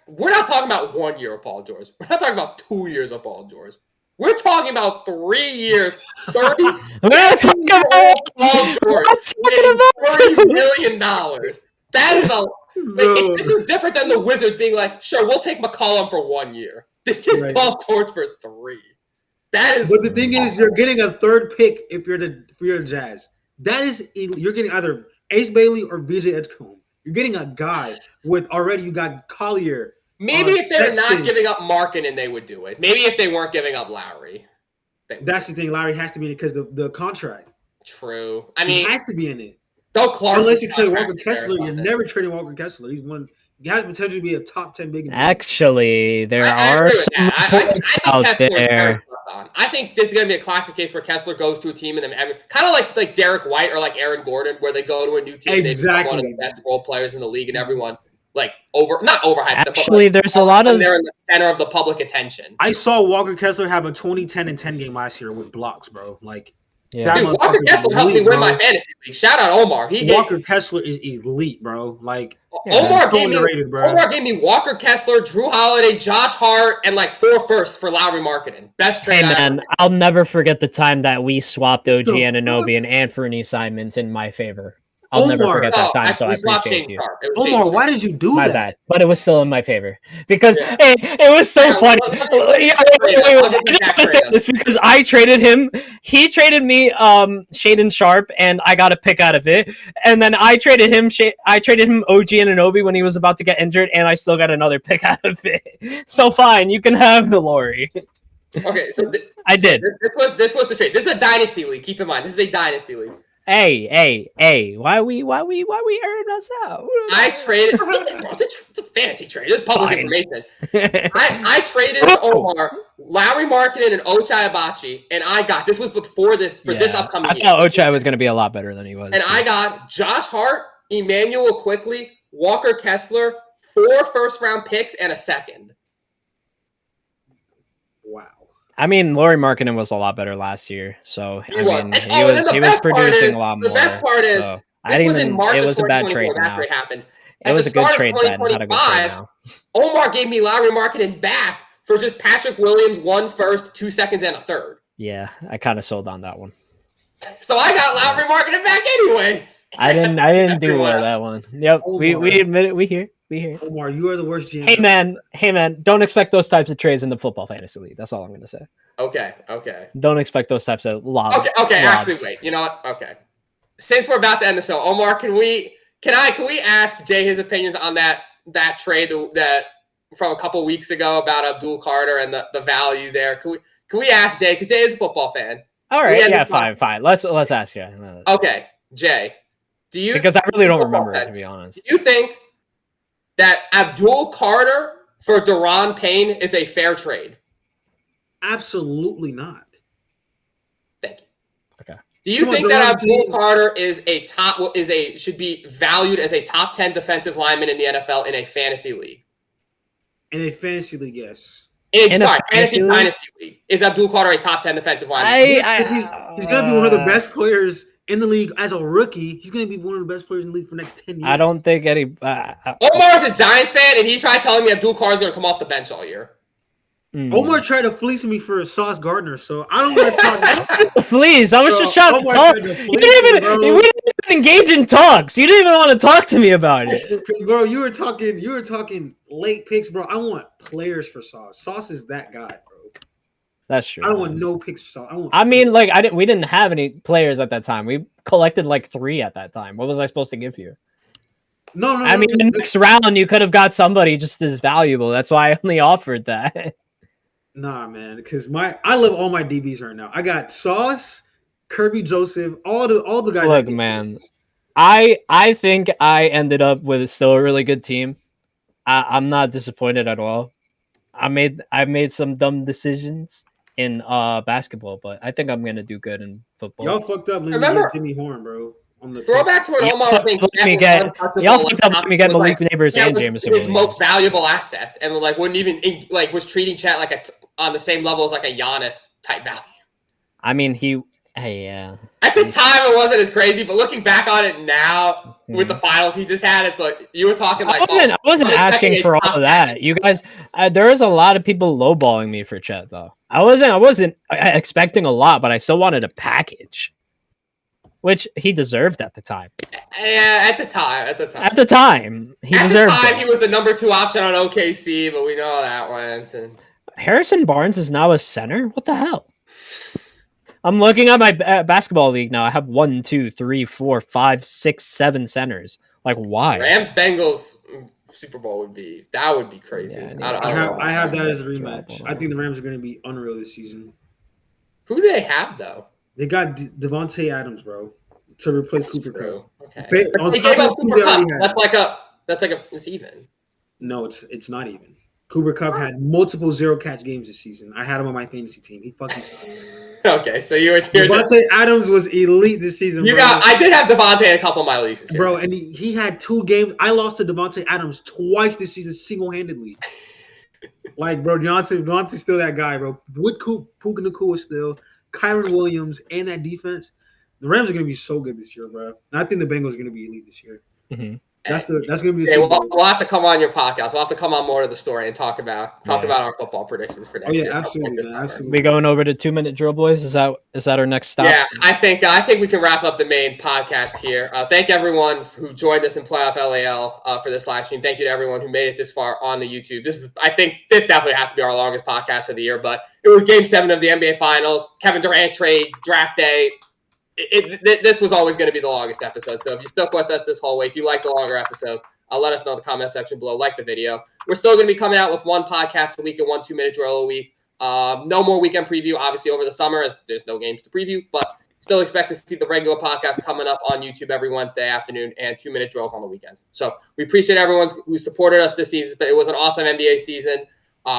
we're not talking about 1 year of Paul George. We're not talking about 2 years of Paul George. We're talking about 3 years, 30. We're not talking about Paul George. $30 million. That is a. This is different than the Wizards being like, sure, we'll take McCollum for 1 year. This is Paul George for 3. That is. But the thing is, you're getting a third pick if you're the Jazz. That is, you're getting either Ace Bailey or VJ Edgecombe. You're getting a guy with already. You got Collier. Maybe if they're not giving up Markkanen, they would do it. Maybe if they weren't giving up Lowry. That's the thing. Lowry has to be in it because the contract. True. I mean, he has to be in it. Unless you trade Walker Kessler, you're never trading Walker Kessler. He has potential to be a top 10 big. Actually, there are some points out there. I think this is going to be a classic case where Kessler goes to a team and then kind of like Derek White or like Aaron Gordon, where they go to a new team. Exactly. They become one of the best role players in the league, and everyone not overhyped. Actually, there's a lot of. They're in the center of the public attention. I saw Walker Kessler have a 20-10 and 10 game last year with blocks, bro. Like. Yeah. Dude, Walker Kessler helped me win my fantasy league. Shout out Omar. Walker Kessler is elite, bro. Like Omar gave me Walker Kessler, Drew Holiday, Josh Hart, and like 4 firsts for Lowry marketing. Best trade. Hey man, I'll never forget the time that we swapped OG Anunoby and Anthony Simons in my favor. I'll never forget that time. So I appreciate you. Omar, why did you do that? My bad, but it was still in my favor because it was so funny. Wait. I just want to say this because I traded him. He traded me Shaedon Sharp, and I got a pick out of it. And then I traded him. I traded him OG Anunoby when he was about to get injured, and I still got another pick out of it. So fine, you can have the Lowry. Okay, so I did. This was the trade. This is a dynasty league. Keep in mind, this is a dynasty league. Hey! Why we airing us out? I traded. It's a fantasy trade. It's public information. I traded Omar, Lowry Markkinen, and Ochai Abachi, and I got this was before this this upcoming. I thought Ochai was going to be a lot better than he was. And I got Josh Hart, Emmanuel Quickly, Walker Kessler, 4 first-round picks, and a second. Wow. I mean, Lowry Markkinen was a lot better last year, so he was producing a lot more. The best part is this was in March of 2024. That trade happened. It was a good trade then. Not a good trade now. Omar gave me Lowry Markkinen back for just Patrick Williams, 1 first, 2 seconds, and a third. Yeah, I kind of sold on that one. So I got Lowry Markkinen back anyways. I didn't do well that one. Yep, we admit it. We here. Omar, you are the worst GM. Hey man, don't expect those types of trades in the football fantasy league. That's all I'm gonna say. Okay. Don't expect those types of lobs. Okay. Actually, wait. You know what? Okay. Since we're about to end the show, Omar, can we ask Jay his opinions on that trade that from a couple weeks ago about Abdul Carter and the value there? Can we ask Jay, because Jay is a football fan? All right. Yeah. Fine. Let's ask you. Okay, Jay. Do you? Because I really don't remember it, to be honest. Do you think that Abdul Carter for Deron Payne is a fair trade? Absolutely not. Thank you. Okay. Do you think that Abdul Carter should be valued as a top 10 defensive lineman in the NFL in a fantasy league? In a fantasy league, yes. Fantasy dynasty league. Is Abdul Carter a top 10 defensive lineman? He's going to be one of the best players in the league as a rookie. He's going to be one of the best players in the league for the next 10 years. I don't think any. Omar is a Giants fan, and he tried telling me Abdul Carter is going to come off the bench all year. Omar tried to fleece me for Sauce Gardner, so I don't want to talk about Fleece. I was just trying to talk. We didn't even engage in talks. You didn't even want to talk to me about it. Bro, you were talking late picks, bro. I want players for Sauce. Sauce is that guy, bro. That's true. I don't want no picks for Sauce. We didn't have any players at that time. We collected like 3 at that time. What was I supposed to give you? No. The next round you could have got somebody just as valuable. That's why I only offered that. Nah, man, because I love all my DBs right now. I got Sauce, Kirby Joseph, all the guys. Look, man, I think I ended up with still a really good team. I'm not disappointed at all. I made some dumb decisions in basketball, but I think I'm gonna do good in football. Y'all fucked up. Remember Jimmy Horn, bro. Throwback to what Omar was saying. Y'all fucked up. Let me get Malik Neighbors and Jameson. His most valuable asset, and wouldn't even was treating Chat like on the same level as like a Giannis type value. I mean, At the time, it wasn't as crazy, but looking back on it now with the finals he just had, it's like you were talking like. I wasn't asking for all of that. You guys, there was a lot of people lowballing me for Chet though. I wasn't expecting a lot, but I still wanted a package, which he deserved at the time. Yeah, at the time, he was the number 2 option on OKC, but we know how that went. And Harrison Barnes is now a center. What the hell? I'm looking at my basketball league now. I have 1, 2, 3, 4, 5, 6, 7 centers. Like, why? Rams Bengals Super Bowl would be crazy. Yeah, I have that as a rematch. I think the Rams are going to be unreal this season. Who do they have though? They got Devontae Adams, bro, to replace Cooper Kupp. Okay. They gave up Cooper Kupp. That's like a it's even. No, it's not even. Cooper Kupp had multiple 0-catch games this season. I had him on my fantasy team. He fucking sucks. Okay, so you were Devontae Adams was elite this season. I did have Devontae in a couple of my leagues this year. Bro, and he had 2 games. I lost to Devontae Adams twice this season single-handedly. Like, bro, Deontay's still that guy, bro. With Puka Nacua still. Kyron Williams and that defense, the Rams are going to be so good this year, bro. And I think the Bengals are going to be elite this year. Mm-hmm. That's going to be. We'll have to come on your podcast. We'll have to come on more to the story and talk about our football predictions for next year. Absolutely, absolutely. We going over to 2-minute drill, boys? Is that our next stop? Yeah, I think we can wrap up the main podcast here. Thank everyone who joined us in Playoff LAL for this live stream. Thank you to everyone who made it this far on the YouTube. I think this definitely has to be our longest podcast of the year, but it was Game 7 of the NBA Finals, Kevin Durant trade, draft day. This was always going to be the longest episode. So if you stuck with us this whole way, if you like the longer episodes, let us know in the comment section below. Like the video. We're still going to be coming out with one podcast a week and 1 2-minute drill a week. No more weekend preview, obviously, over the summer, as there's no games to preview. But still expect to see the regular podcast coming up on YouTube every Wednesday afternoon and 2-minute drills on the weekends. So we appreciate everyone who supported us this season. But it was an awesome NBA season.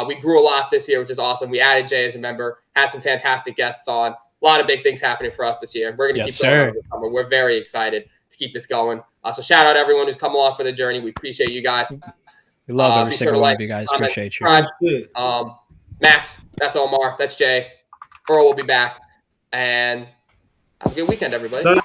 We grew a lot this year, which is awesome. We added Jay as a member, had some fantastic guests on. A lot of big things happening for us this year. We're going to keep going over the summer. We're very excited to keep this going. So shout out everyone who's come along for the journey. We appreciate you guys. We love every single one of you guys. Comment, appreciate you. Max, that's Omar. That's Jay. Earl will be back. And have a good weekend, everybody.